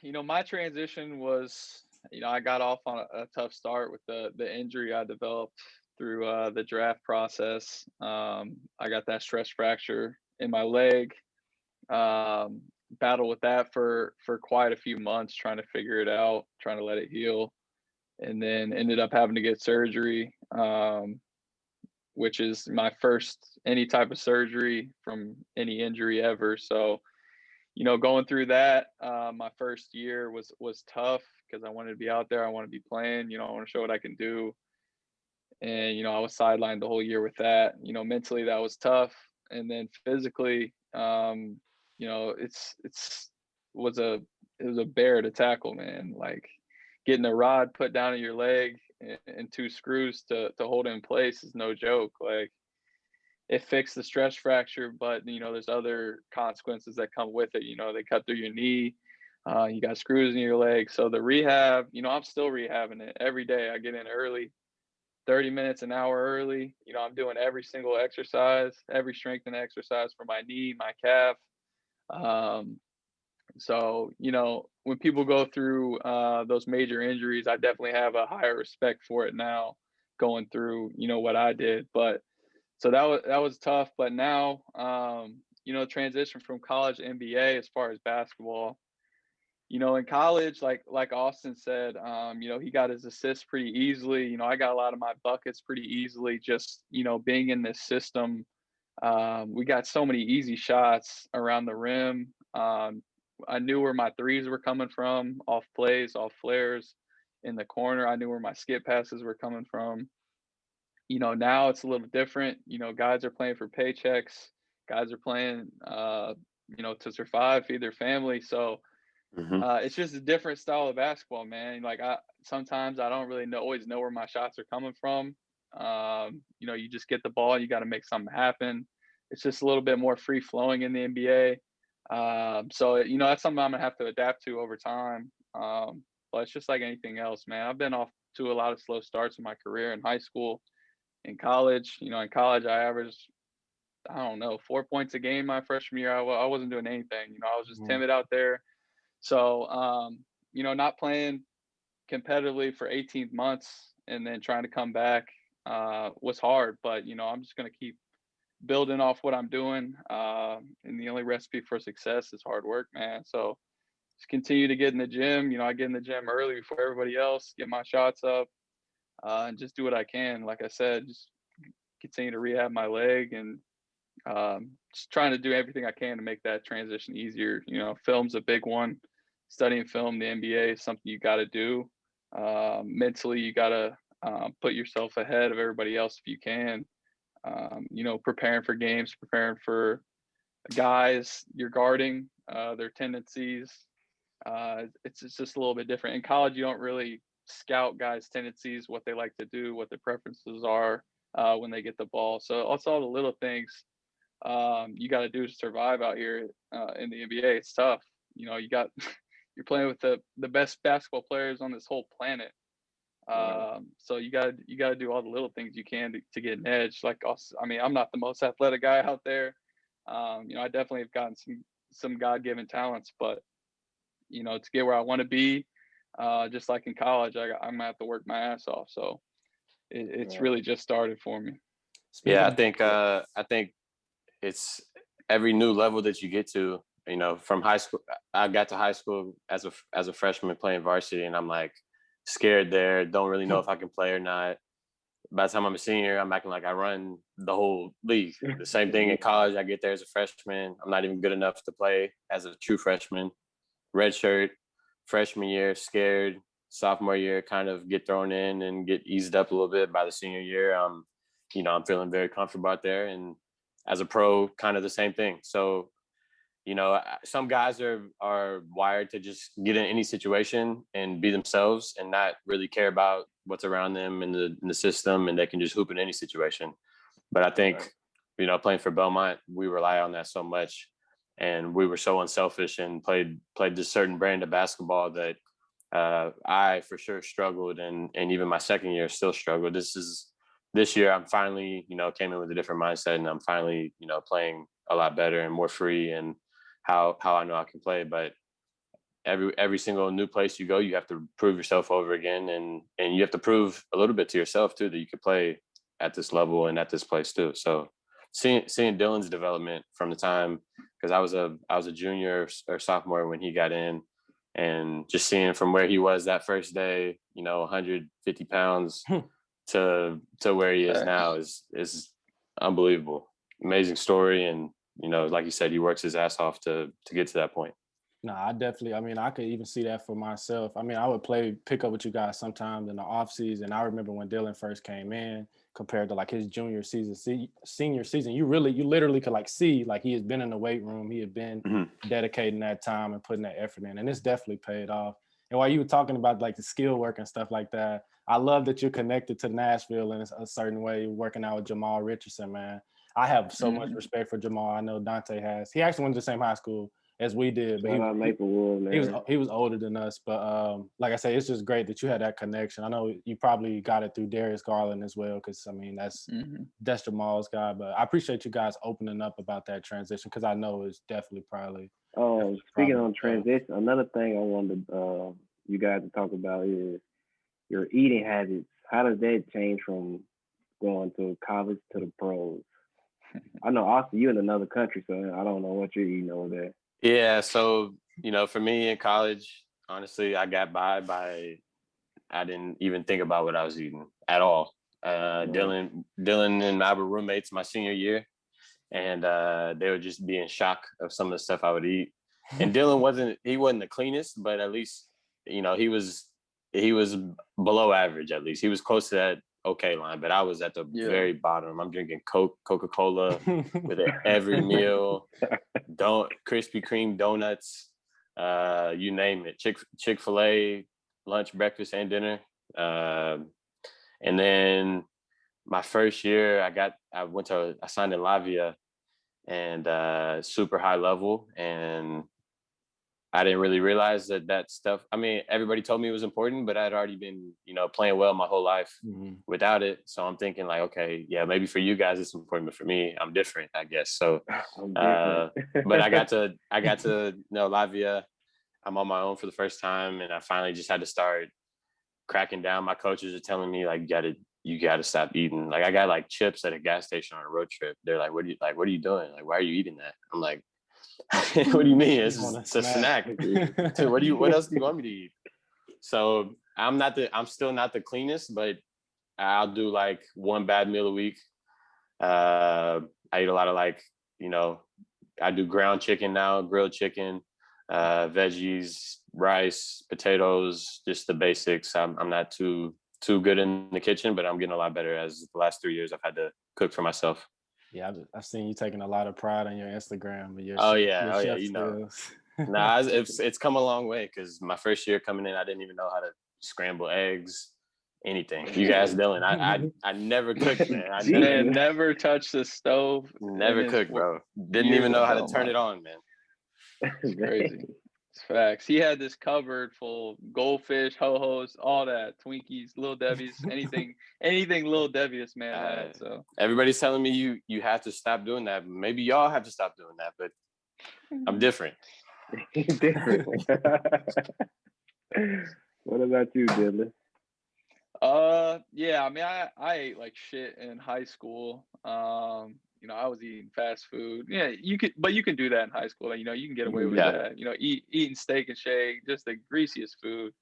my transition was, I got off on a tough start with the injury I developed through the draft process. I got that stress fracture in my leg. Battled with that for quite a few months, trying to figure it out, trying to let it heal, and then ended up having to get surgery, which is my first any type of surgery from any injury ever. So, going through that, my first year was tough because I wanted to be out there. I want to be playing, I want to show what I can do. And, I was sidelined the whole year with that. Mentally that was tough. And then physically, it was a bear to tackle, man. Like getting a rod put down in your leg and 2 screws to hold it in place is no joke. Like, it fixed the stress fracture, but there's other consequences that come with it. They cut through your knee, you got screws in your leg. So the rehab, I'm still rehabbing it every day. I get in early, 30 minutes, an hour early. I'm doing every single exercise, every strengthening exercise for my knee, my calf. So, when people go through those major injuries, I definitely have a higher respect for it now, going through, what I did. But so that was tough. But now, transition from college to NBA as far as basketball, in college, like Austin said, he got his assists pretty easily. I got a lot of my buckets pretty easily, just, being in this system. We got so many easy shots around the rim. I knew where my threes were coming from, off plays, off flares in the corner. I knew where my skip passes were coming from. Now it's a little different. Guys are playing for paychecks. Guys are playing, to survive, feed their family. So it's just a different style of basketball, man. Like sometimes I don't really always know where my shots are coming from. You just get the ball, you got to make something happen. It's just a little bit more free flowing in the NBA. So that's something I'm gonna have to adapt to over time. But it's just like anything else, man. I've been off to a lot of slow starts in my career in high school. In college, in college, I averaged, 4 points a game my freshman year. I wasn't doing anything. I was just timid out there. So, not playing competitively for 18 months and then trying to come back was hard. But, I'm just going to keep building off what I'm doing. And the only recipe for success is hard work, man. So just continue to get in the gym. I get in the gym early before everybody else, get my shots up. And just do what I can. Like I said, just continue to rehab my leg and just trying to do everything I can to make that transition easier. Film's a big one. Studying film, the NBA is something you got to do. Mentally, you got to put yourself ahead of everybody else if you can. Preparing for games, preparing for guys you're guarding, their tendencies. It's just a little bit different. In college, you don't really scout guys' tendencies, what they like to do, what their preferences are when they get the ball. So it's all the little things you got to do to survive out here in the NBA. It's tough. You're playing with the best basketball players on this whole planet. So you got to do all the little things you can to get an edge. Like, I'm not the most athletic guy out there. I definitely have gotten some God-given talents, but, to get where I want to be, just like in college, I'm going to have to work my ass off. So it's really just started for me. Yeah, I think it's every new level that you get to, from high school. I got to high school as a freshman playing varsity, and I'm like scared there, don't really know if I can play or not. By the time I'm a senior, I'm acting like I run the whole league. The same thing in college. I get there as a freshman. I'm not even good enough to play as a true freshman. Red shirt, freshman year, scared. Sophomore year, kind of get thrown in and get eased up a little bit. By the senior year, I'm feeling very comfortable out there. And as a pro, kind of the same thing. So, some guys are wired to just get in any situation and be themselves and not really care about what's around them in the system, and they can just hoop in any situation. But I think, playing for Belmont, we rely on that so much, and we were so unselfish and played this certain brand of basketball that I for sure struggled, and even my second year still struggled. This year I'm finally, came in with a different mindset, and I'm finally, playing a lot better and more free, and how I know I can play. But every single new place you go, you have to prove yourself over again, and you have to prove a little bit to yourself too that you could play at this level and at this place too. So seeing Dylan's development from the time, because I was a junior or sophomore when he got in, and just seeing from where he was that first day, 150 pounds to where he is now is unbelievable. Amazing story. And, like you said, he works his ass off to get to that point. No, I could even see that for myself. I would pick up with you guys sometimes in the off season. I remember when Dylan first came in compared to like his junior season, senior season, you literally could like see, like he has been in the weight room. He had been dedicating that time and putting that effort in, and it's definitely paid off. And while you were talking about like the skill work and stuff like that, I love that you're connected to Nashville in a certain way, working out with Jamal Richardson, man. I have so much respect for Jamal. I know Dante has. He actually went to the same high school as we did, but he was older than us. But like I say, it's just great that you had that connection. I know you probably got it through Darius Garland as well, because that's Jamal's guy. But I appreciate you guys opening up about that transition, because I know it's definitely probably. Speaking on transition, another thing I wanted you guys to talk about is your eating habits. How does that change from going to college to the pros? I know, Austin, you're in another country, so I don't know what you're eating over there. Yeah, so, for me in college, honestly, I got by I didn't even think about what I was eating at all. Dylan and I were roommates my senior year, and they would just be in shock of some of the stuff I would eat. And Dylan wasn't the cleanest, but at least, he was below average. At least he was close to that okay line, but I was at the very bottom. I'm drinking Coca-Cola with every meal, Krispy Kreme donuts, you name it, Chick-fil-A, lunch, breakfast, and dinner. And then my first year, I signed in Lavia, and super high level, and I didn't really realize that stuff. Everybody told me it was important, but I'd already been, playing well my whole life without it. So I'm thinking like, okay, yeah, maybe for you guys it's important, but for me, I'm different, I guess. So, but I got to Lavia. I'm on my own for the first time, and I finally just had to start cracking down. My coaches are telling me like, you gotta stop eating. Like I got like chips at a gas station on a road trip. They're like, what are you doing? Like, why are you eating that? I'm like, what do you mean? It's a snack. What else do you want me to eat? So I'm still not the cleanest, but I'll do like one bad meal a week. I eat a lot of I do ground chicken now, grilled chicken, veggies, rice, potatoes, just the basics. I'm not too good in the kitchen, but I'm getting a lot better as the last 3 years I've had to cook for myself. Yeah, I've seen you taking a lot of pride on your Instagram. Nah, it's come a long way, because my first year coming in, I didn't even know how to scramble eggs, anything. You guys, Dylan, I never cooked, man. I never touched the stove. Never cooked, bro. Didn't even know how to turn it on, man. It's crazy. It's facts. He had this cupboard full of goldfish, ho-hos, all that, Twinkies, Little Debbie's, anything Little Debbie this man had. So everybody's telling me you have to stop doing that. Maybe y'all have to stop doing that, but I'm different. Different. What about you, Dylan? Yeah, I mean, I ate like shit in high school. You know, I was eating fast food. Yeah, you can do that in high school. You know, you can get away with that. You know, eating Steak and Shake, just the greasiest food.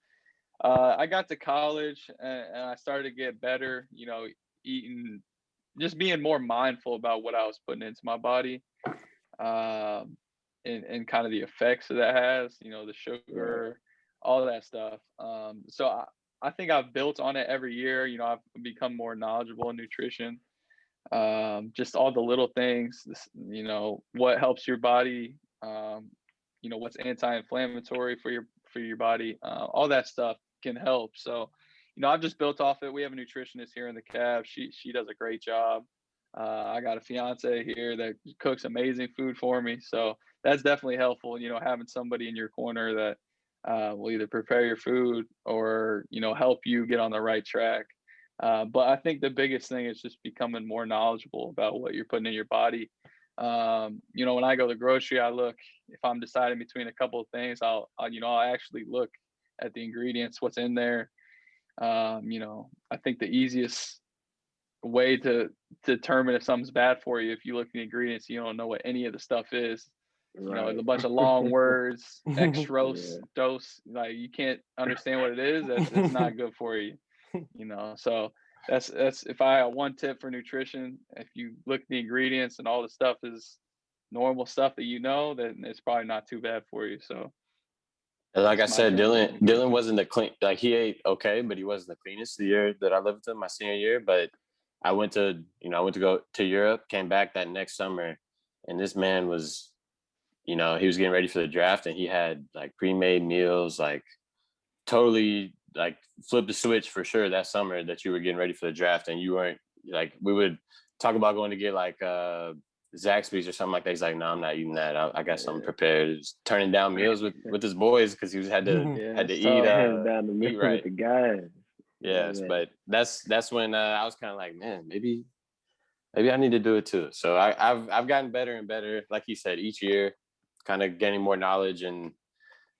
I got to college and I started to get better. You know, just being more mindful about what I was putting into my body, and kind of the effects that has. You know, the sugar, all that stuff. So I think I've built on it every year. You know, I've become more knowledgeable in nutrition. Just all the little things, you know, what helps your body, you know, what's anti-inflammatory for your body, all that stuff can help. So, you know, I've just built off it. We have a nutritionist here in the Cavs. She does a great job. I got a fiance here that cooks amazing food for me. So that's definitely helpful, you know, having somebody in your corner that will either prepare your food or, you know, help you get on the right track. But I think the biggest thing is just becoming more knowledgeable about what you're putting in your body. You know, when I go to the grocery, I look, if I'm deciding between a couple of things, I'll actually look at the ingredients, what's in there. You know, I think the easiest way to determine if something's bad for you, if you look at the ingredients, you don't know what any of the stuff is. You know, there's a bunch of long words, extros, dose, like you can't understand what it is. That's not good for you. You know, so that's if I have one tip for nutrition, if you look at the ingredients and all the stuff is normal stuff that you know, then it's probably not too bad for you. So like I said, Dylan wasn't the clean, like he ate okay, but he wasn't the cleanest the year that I lived with him, my senior year. But I went to go to Europe, came back that next summer, and this man was, you know, he was getting ready for the draft and he had like pre-made meals, like totally like flip the switch for sure that summer that you were getting ready for the draft and you weren't, like, we would talk about going to get like Zaxby's or something like that. He's like, no, I'm not eating that. I got something prepared. He's turning down meals with his boys because he had to eat right with the guys. Yes, but that's when I was kind of like, man, maybe I need to do it too. So I've gotten better and better, like he said, each year, kind of gaining more knowledge. And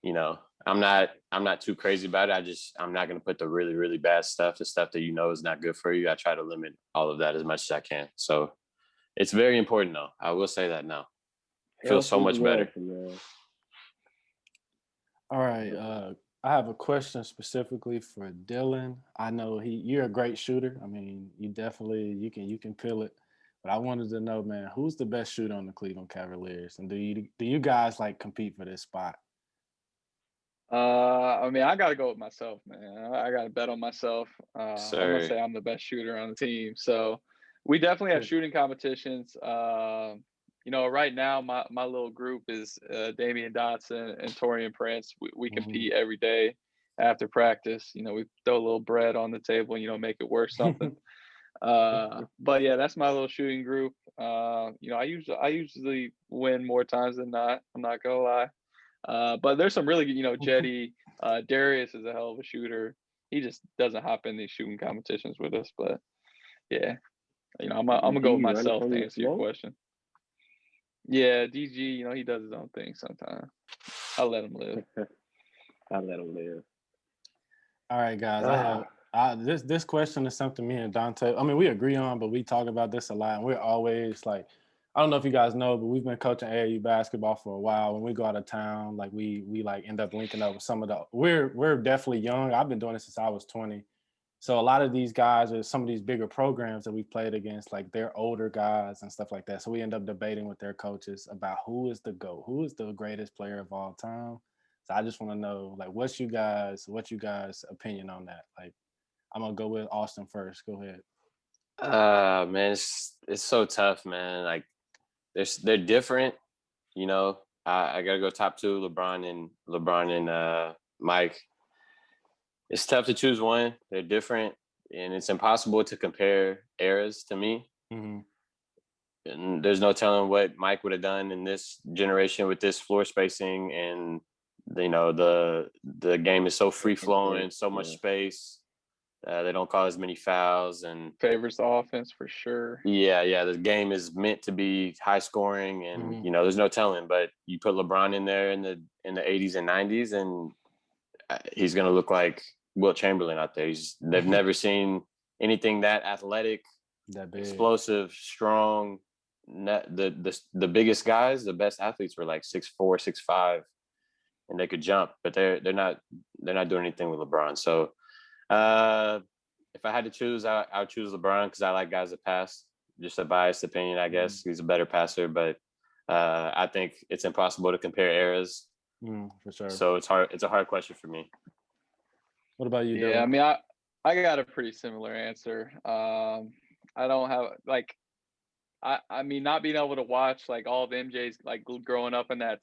you know, I'm not too crazy about it. I'm not going to put the really, really bad stuff, the stuff that you know is not good for you. I try to limit all of that as much as I can. So it's very important though. I will say that now. Feels so much better. All right. I have a question specifically for Dylan. I know you're a great shooter. I mean, you definitely, you can peel it. But I wanted to know, man, who's the best shooter on the Cleveland Cavaliers? And do you guys like compete for this spot? I mean, I got to go with myself, man. I got to bet on myself. I'm going to say I'm the best shooter on the team. So we definitely have shooting competitions. You know, right now, my little group is Damian Dotson and Torian Prince. We compete every day after practice. You know, we throw a little bread on the table, you know, make it worth something. But yeah, that's my little shooting group. You know, I usually win more times than not. I'm not gonna lie. But there's some really good, you know, Jetty, Darius is a hell of a shooter. He just doesn't hop in these shooting competitions with us. But yeah, you know, I'm gonna go with myself to answer your question. Yeah, DG, you know, he does his own thing sometimes. I'll let him live. I'll let him live. All right, guys. This question is something me and Dante, I mean, we agree on, but we talk about this a lot. And we're always like, I don't know if you guys know, but we've been coaching AAU basketball for a while. When we go out of town, like we like end up linking up with some of the, we're definitely young. I've been doing this since I was 20. So a lot of these guys are some of these bigger programs that we've played against, like they're older guys and stuff like that. So we end up debating with their coaches about who is the GOAT, who is the greatest player of all time. So I just want to know, like, what's you guys' opinion on that? Like, I'm gonna go with Austin first. Go ahead. Man, it's so tough, man. Like, they're different. You know, I gotta go top two, LeBron and Mike. It's tough to choose one. They're different, and it's impossible to compare eras to me. Mm-hmm. And there's no telling what Mike would have done in this generation with this floor spacing and the game is so free flowing, so much space. They don't call as many fouls and favors the offense for sure. Yeah. The game is meant to be high scoring, and there's no telling. But you put LeBron in there in the 80s and 90s, and he's gonna look like Wilt Chamberlain out there. They've never seen anything that athletic, that big, explosive, strong. The biggest guys, the best athletes were like 6'4", 6'5", and they could jump, but they're not doing anything with LeBron. So if I had to choose, I would choose LeBron because I like guys that pass. Just a biased opinion, I guess. He's a better passer, but I think it's impossible to compare eras. For sure. So it's hard. It's a hard question for me. What about you, Dylan? Yeah, I mean, I got a pretty similar answer. I don't have I mean, not being able to watch like all of MJ's like growing up in that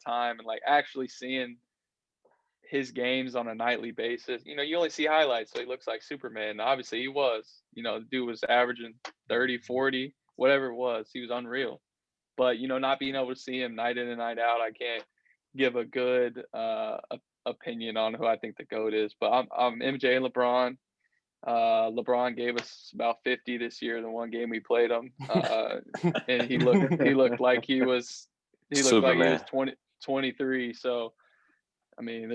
time and like actually seeing his games on a nightly basis. You only see highlights, so he looks like Superman. Obviously, he was. The dude was averaging 30, 40, whatever it was. He was unreal. But not being able to see him night in and night out, I can't give a good opinion on who I think the GOAT is. But I'm MJ and LeBron. LeBron gave us about 50 this year, the one game we played him, and he looked like he was 23. So I mean,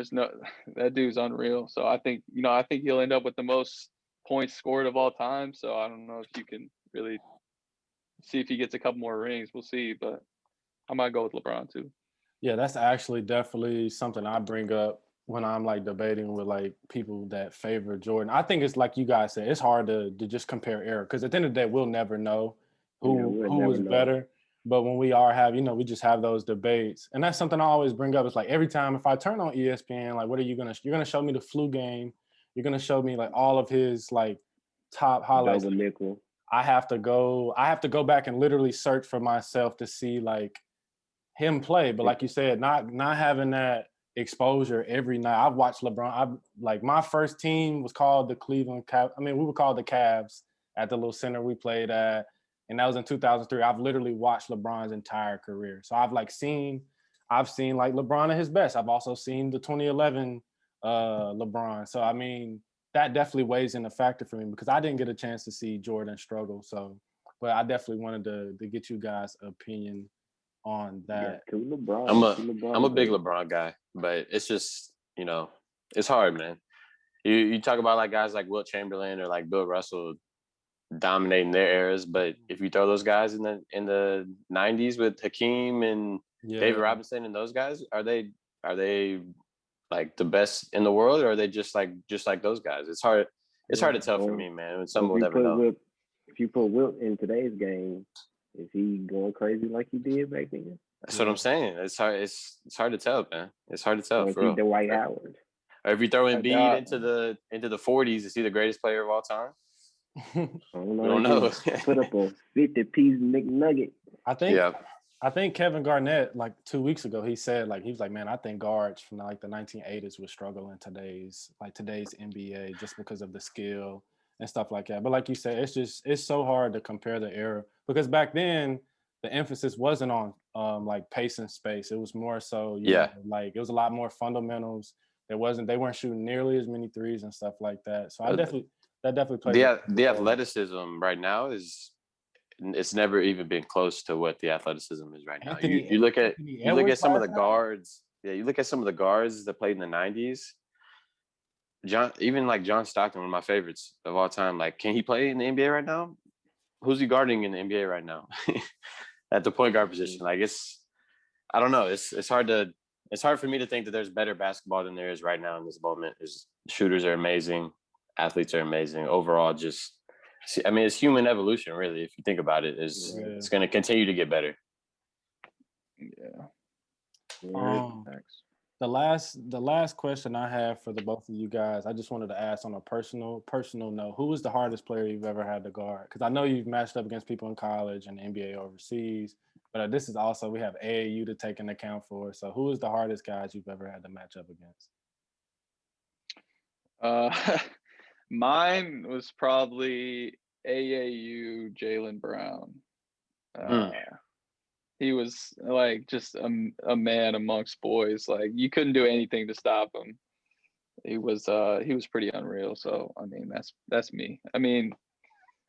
that dude's unreal. So I think he'll end up with the most points scored of all time. So I don't know if you can really see if he gets a couple more rings. We'll see, but I might go with LeBron too. Yeah, that's actually definitely something I bring up when I'm like debating with like people that favor Jordan. I think it's like you guys said, it's hard to just compare era because at the end of the day, we'll never know who was better. But when we we just have those debates. And that's something I always bring up. It's like every time if I turn on ESPN, like you're going to show me the flu game. You're going to show me like all of his like top highlights. I have to go back and literally search for myself to see like him play. But like you said, not having that exposure every night. I've watched LeBron. My first team was called the Cleveland Cavs. I mean, we were called the Cavs at the little center we played at. And that was in 2003. I've literally watched LeBron's entire career. So I've seen like LeBron at his best. I've also seen the 2011 LeBron. So, I mean, that definitely weighs in a factor for me because I didn't get a chance to see Jordan struggle. So, but I definitely wanted to get you guys' opinion on that. Yeah, LeBron. I'm a big LeBron guy, but it's just, it's hard, man. You talk about like guys like Wilt Chamberlain or like Bill Russell dominating their eras, but if you throw those guys in the 90s with Hakeem and David Robinson and those guys, are they like the best in the world, or are they just like those guys? It's hard to tell for me, man. Someone will never know. If you put Wilt in today's game, is he going crazy like he did back then? That's what I'm saying. It's hard to tell, man. It's hard to tell. Or for real. The White Howard. Or if you throw Embiid into the 40s, is he the greatest player of all time? I don't know. Put up a 50-piece McNugget. I think Kevin Garnett, like 2 weeks ago, he said he was like, man, I think guards from like the 1980s would struggle in today's NBA just because of the skill and stuff like that. But like you said, it's so hard to compare the era because back then the emphasis wasn't on like pace and space. It was more so like it was a lot more fundamentals. They weren't shooting nearly as many threes and stuff like that. So that definitely plays. The athleticism right now it's never even been close to what the athleticism is right now. You look at some of the guards. Yeah, you look at some of the guards that played in the 90s. Even John Stockton, one of my favorites of all time. Like, can he play in the NBA right now? Who's he guarding in the NBA right now? At the point guard position. Like I don't know. It's hard for me to think that there's better basketball than there is right now in this moment. Shooters are amazing. Athletes are amazing. Overall, it's human evolution, really. If you think about it, it's going to continue to get better. Yeah. The last question I have for the both of you guys, I just wanted to ask on a personal note: who was the hardest player you've ever had to guard? Because I know you've matched up against people in college and NBA overseas, but this is also we have AAU to take into account for. So, who is the hardest guys you've ever had to match up against? Mine was probably AAU Jaylen Brown. He was like just a man amongst boys. Like you couldn't do anything to stop him. He was pretty unreal. So I mean, that's me. I mean,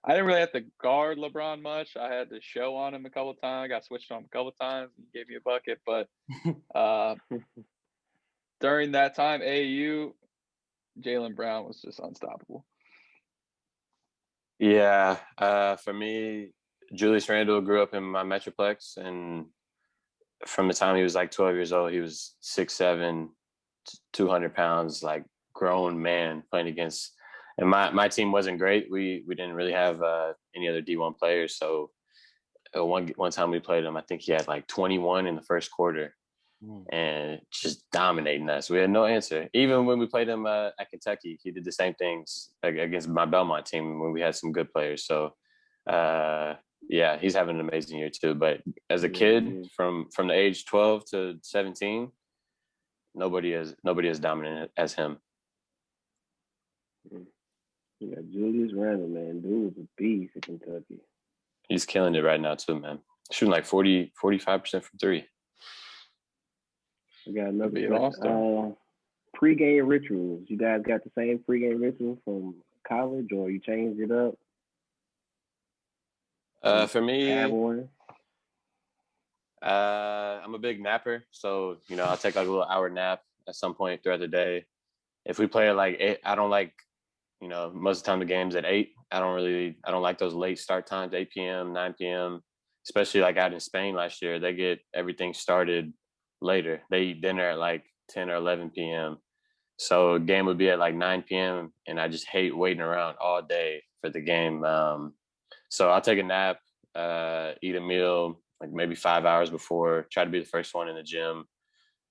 I didn't really have to guard LeBron much. I had to show on him a couple of times. I got switched on him a couple of times. He gave me a bucket, but during that time, AAU, Jaylen Brown was just unstoppable. Yeah, for me, Julius Randle grew up in my metroplex, and from the time he was like 12 years old, he was 6'7", 200 pounds, like grown man playing against. And my team wasn't great. We didn't really have any other D1 players. So one time we played him, I think he had like 21 in the first quarter, and just dominating us. We had no answer. Even when we played him at Kentucky, he did the same things against my Belmont team when we had some good players. So yeah, he's having an amazing year too. But as a kid, from the age 12 to 17, nobody is dominant as him. Yeah, Julius Randle, man, dude was a beast in Kentucky. He's killing it right now too, man. Shooting like 45% from three. We got another pre-game rituals. You guys got the same pre-game ritual from college, or you changed it up? For me, I'm a big napper, so I'll take like a little hour nap at some point throughout the day. If we play at like 8, I don't like, most of the time the game's at 8. I don't like those late start times, 8 p.m., 9 p.m., especially like out in Spain last year. They get everything started later. They eat dinner at like 10 or 11 p.m. So game would be at like 9 p.m. and I just hate waiting around all day for the game. So I'll take a nap, eat a meal, like maybe 5 hours before, try to be the first one in the gym,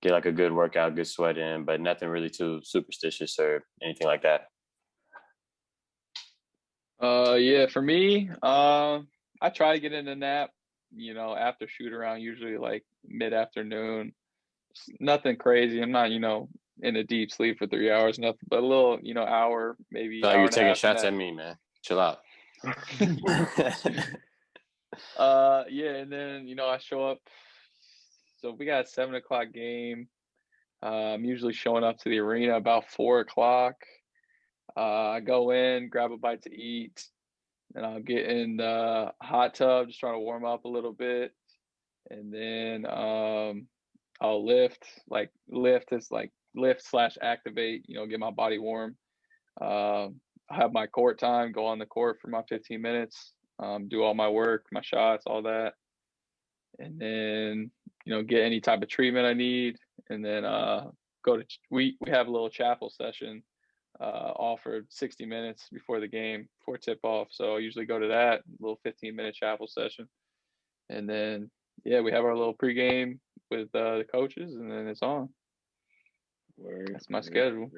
get like a good workout, good sweat in, but nothing really too superstitious or anything like that. Yeah, for me, I try to get in a nap, after shoot around, usually like mid-afternoon. Nothing crazy. I'm not, in a deep sleep for 3 hours, nothing, but a little, hour, maybe. You're taking shots at me, man. Chill out. Yeah, and then, I show up. So we got a 7:00 game. I'm usually showing up to the arena about 4:00. I go in, grab a bite to eat, and I'll get in the hot tub, just trying to warm up a little bit. And then I'll lift / activate, get my body warm. I have my court time, go on the court for my 15 minutes, do all my work, my shots, all that. And then, get any type of treatment I need. And then we have a little chapel session offered 60 minutes before the game, before tip-off. So I usually go to that, little 15-minute chapel session. And then, yeah, we have our little pregame with the coaches, and then it's on. That's my schedule.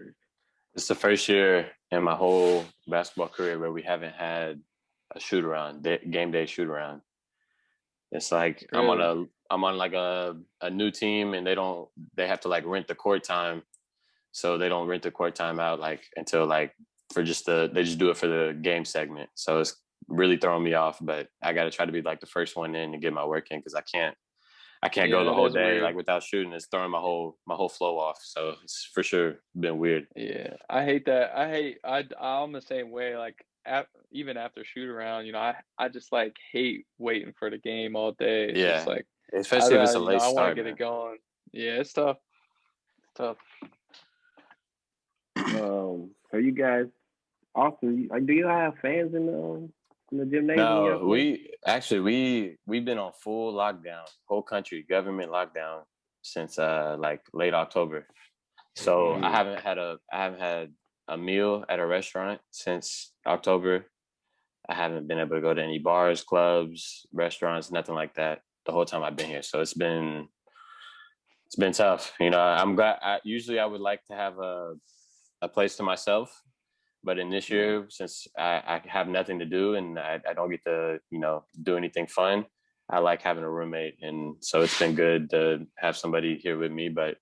It's the first year in my whole basketball career where we haven't had a shoot-around, game day shoot-around. It's like really? I'm on like a new team, and they have to like rent the court time. So they don't rent the court time out like until like they just do it for the game segment. So it's really throwing me off, but I got to try to be like the first one in and get my work in, because I can't go the whole day like without shooting. It's throwing my whole flow off. So it's for sure been weird. Yeah, I hate that. I'm the same way. Like even after shoot around, I just like hate waiting for the game all day. It's just like, especially if it's a late start. I want to get it going. Yeah, it's tough. So you guys, Austin, do you have fans in the gymnasium? No, we've been on full lockdown, whole country government lockdown since like late October. So I haven't had a meal at a restaurant since October. I haven't been able to go to any bars, clubs, restaurants, nothing like that the whole time I've been here. So it's been tough. I'm glad. Usually I would like to have a place to myself, but in this year, since I have nothing to do and I don't get to do anything fun, I like having a roommate, and so it's been good to have somebody here with me. But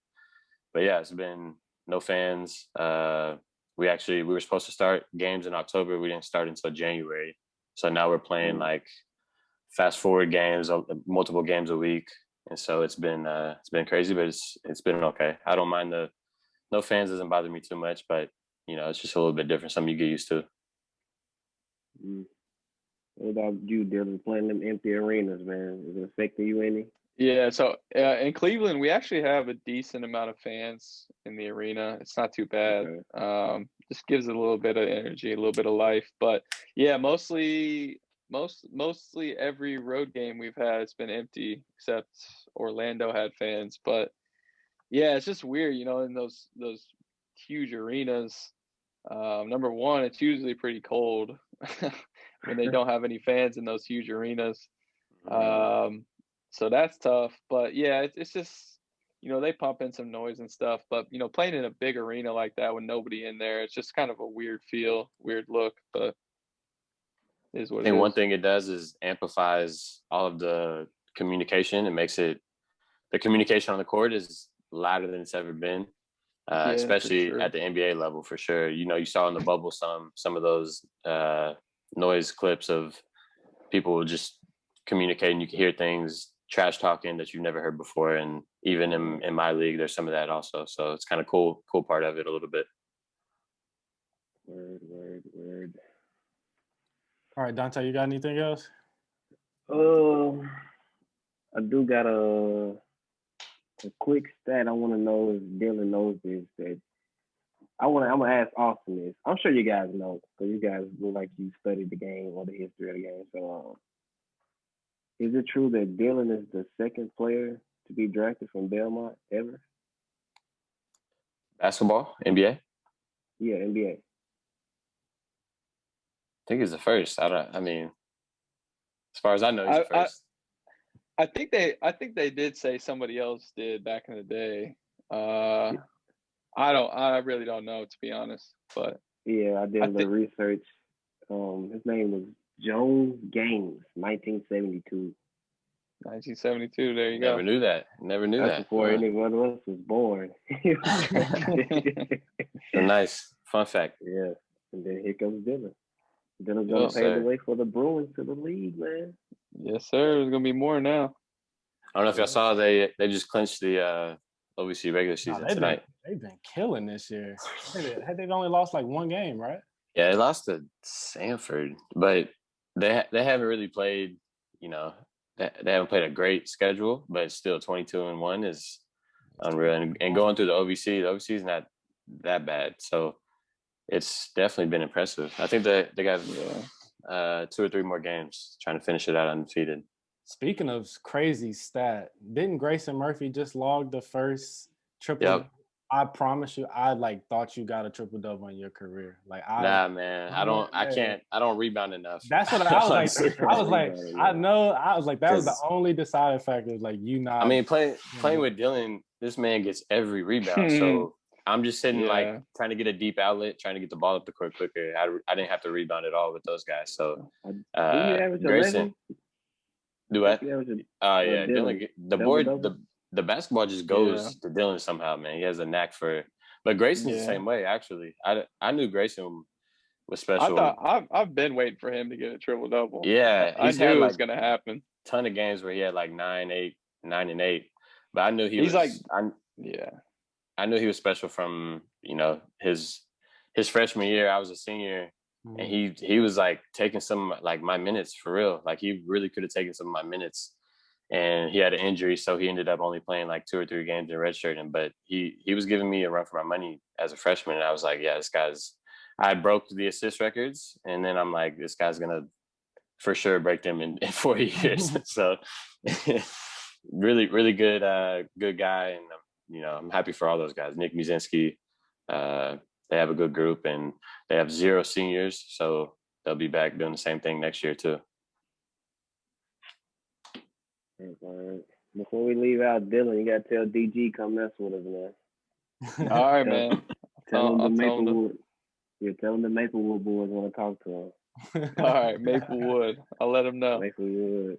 yeah, it's been no fans. We were supposed to start games in October. We didn't start until January, so now we're playing like fast forward games, multiple games a week. And so it's been crazy, but it's been okay. I don't mind no fans doesn't bother me too much, but it's just a little bit different, something you get used to. What about you, Dylan, playing them empty arenas, man? Is it affecting you any? Yeah, so in Cleveland, we actually have a decent amount of fans in the arena. It's not too bad. Okay. Just gives it a little bit of energy, a little bit of life. But yeah, mostly every road game we've had, it's been empty, except Orlando had fans. But yeah, it's just weird, in those huge arenas. Number one, it's usually pretty cold when they don't have any fans in those huge arenas. So that's tough. But yeah, it's just, they pump in some noise and stuff. But, playing in a big arena like that with nobody in there, it's just kind of a weird feel, weird look. But it is what it is. I think one thing it does is amplifies all of the communication. It makes the communication on the court is louder than it's ever been. Especially at the NBA level, for sure. You saw in the bubble some of those noise clips of people just communicating. You can hear things, trash talking that you've never heard before. And even in my league, there's some of that also. So it's kind of cool part of it a little bit. Word. All right, Dante, you got anything else? I do got a quick stat I want to know if Dylan knows this. That I'm gonna ask Austin this. I'm sure you guys know because you guys look like you studied the game or the history of the game. So, is it true that Dylan is the second player to be drafted from Belmont ever? Basketball, NBA? Yeah, NBA. I think he's the first. I mean, as far as I know, he's the first. I think they did say somebody else did back in the day. I really don't know, to be honest. But yeah, I did a little research. His name was Jones Gaines, 1972. 1972. There you Never go. knew that. Never knew That's that. before any one of us was born. A nice fun fact. Yeah, and then here comes Dylan. Dylan's gonna pave the way for the Bruins to the league, man. Yes, sir. There's gonna be more now. I don't know if y'all saw they just clinched the OVC regular season tonight. They've been killing this year. They've only lost like one game, right? Yeah, they lost to Sanford, but they haven't really played. They haven't played a great schedule, but still 22-1 is unreal. And going through the OVC is not that bad, so it's definitely been impressive. I think they got 2 or 3 more games trying to finish it out undefeated. Speaking of crazy stat, didn't Grayson Murphy just log the first triple? Yep. I promise you, I thought you got a triple-double in your career. Nah, man, I don't rebound enough. That's what I was like. That was the only deciding factor. Like, I mean, playing with Dylan, this man gets every rebound. So I'm just sitting trying to get a deep outlet, trying to get the ball up the court quicker. I didn't have to rebound at all with those guys. So Grayson, do what? Yeah, Dylan. The basketball just goes to Dylan somehow, man. He has a knack for it. But Grayson's the same way, actually. I knew Grayson was special. I've been waiting for him to get a triple-double. Yeah. I knew it was going to happen. Ton of games where he had like 9 and 8. But I knew I knew he was special from, his freshman year. I was a senior, and he was like taking some like my minutes for real. Like he really could have taken some of my minutes. And he had an injury, so he ended up only playing like 2 or 3 games in redshirting. But he was giving me a run for my money as a freshman, and I was like, yeah, this guy's. I broke the assist records, and then I'm like, this guy's gonna for sure break them in 4 years. So really, really good guy, and I'm happy for all those guys. Nick Muzinski, they have a good group, and they have 0 seniors, so they'll be back doing the same thing next year too. Before we leave out Dylan, you gotta tell DG come mess with us, man. All right, man. Tell him the Maplewood boys want to talk to him. All right, Maplewood. I'll let him know. Maplewood.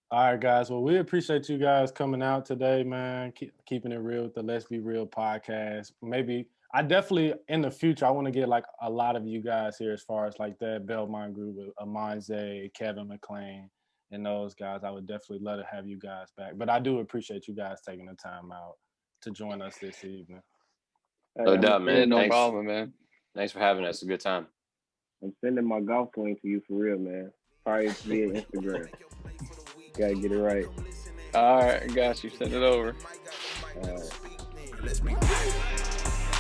All right, guys. Well, we appreciate you guys coming out today, man. Keeping it real with the Let's Be Real podcast. Maybe I definitely in the future I want to get like a lot of you guys here as far as like that Belmont group with Amanze, Kevin McClain. and those guys, I would definitely love to have you guys back. But I do appreciate you guys taking the time out to join us this evening. No doubt, man. Yeah, no Thanks. problem, man. Thanks for having us. A good time. I'm sending my golf swing to you for real, man. Probably via Instagram. Gotta get it right. All right, got you. Send it over. All right. Let's be real.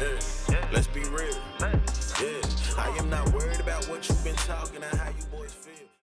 Yeah. Let's be real. Yeah. I am not worried about what you've been talking. I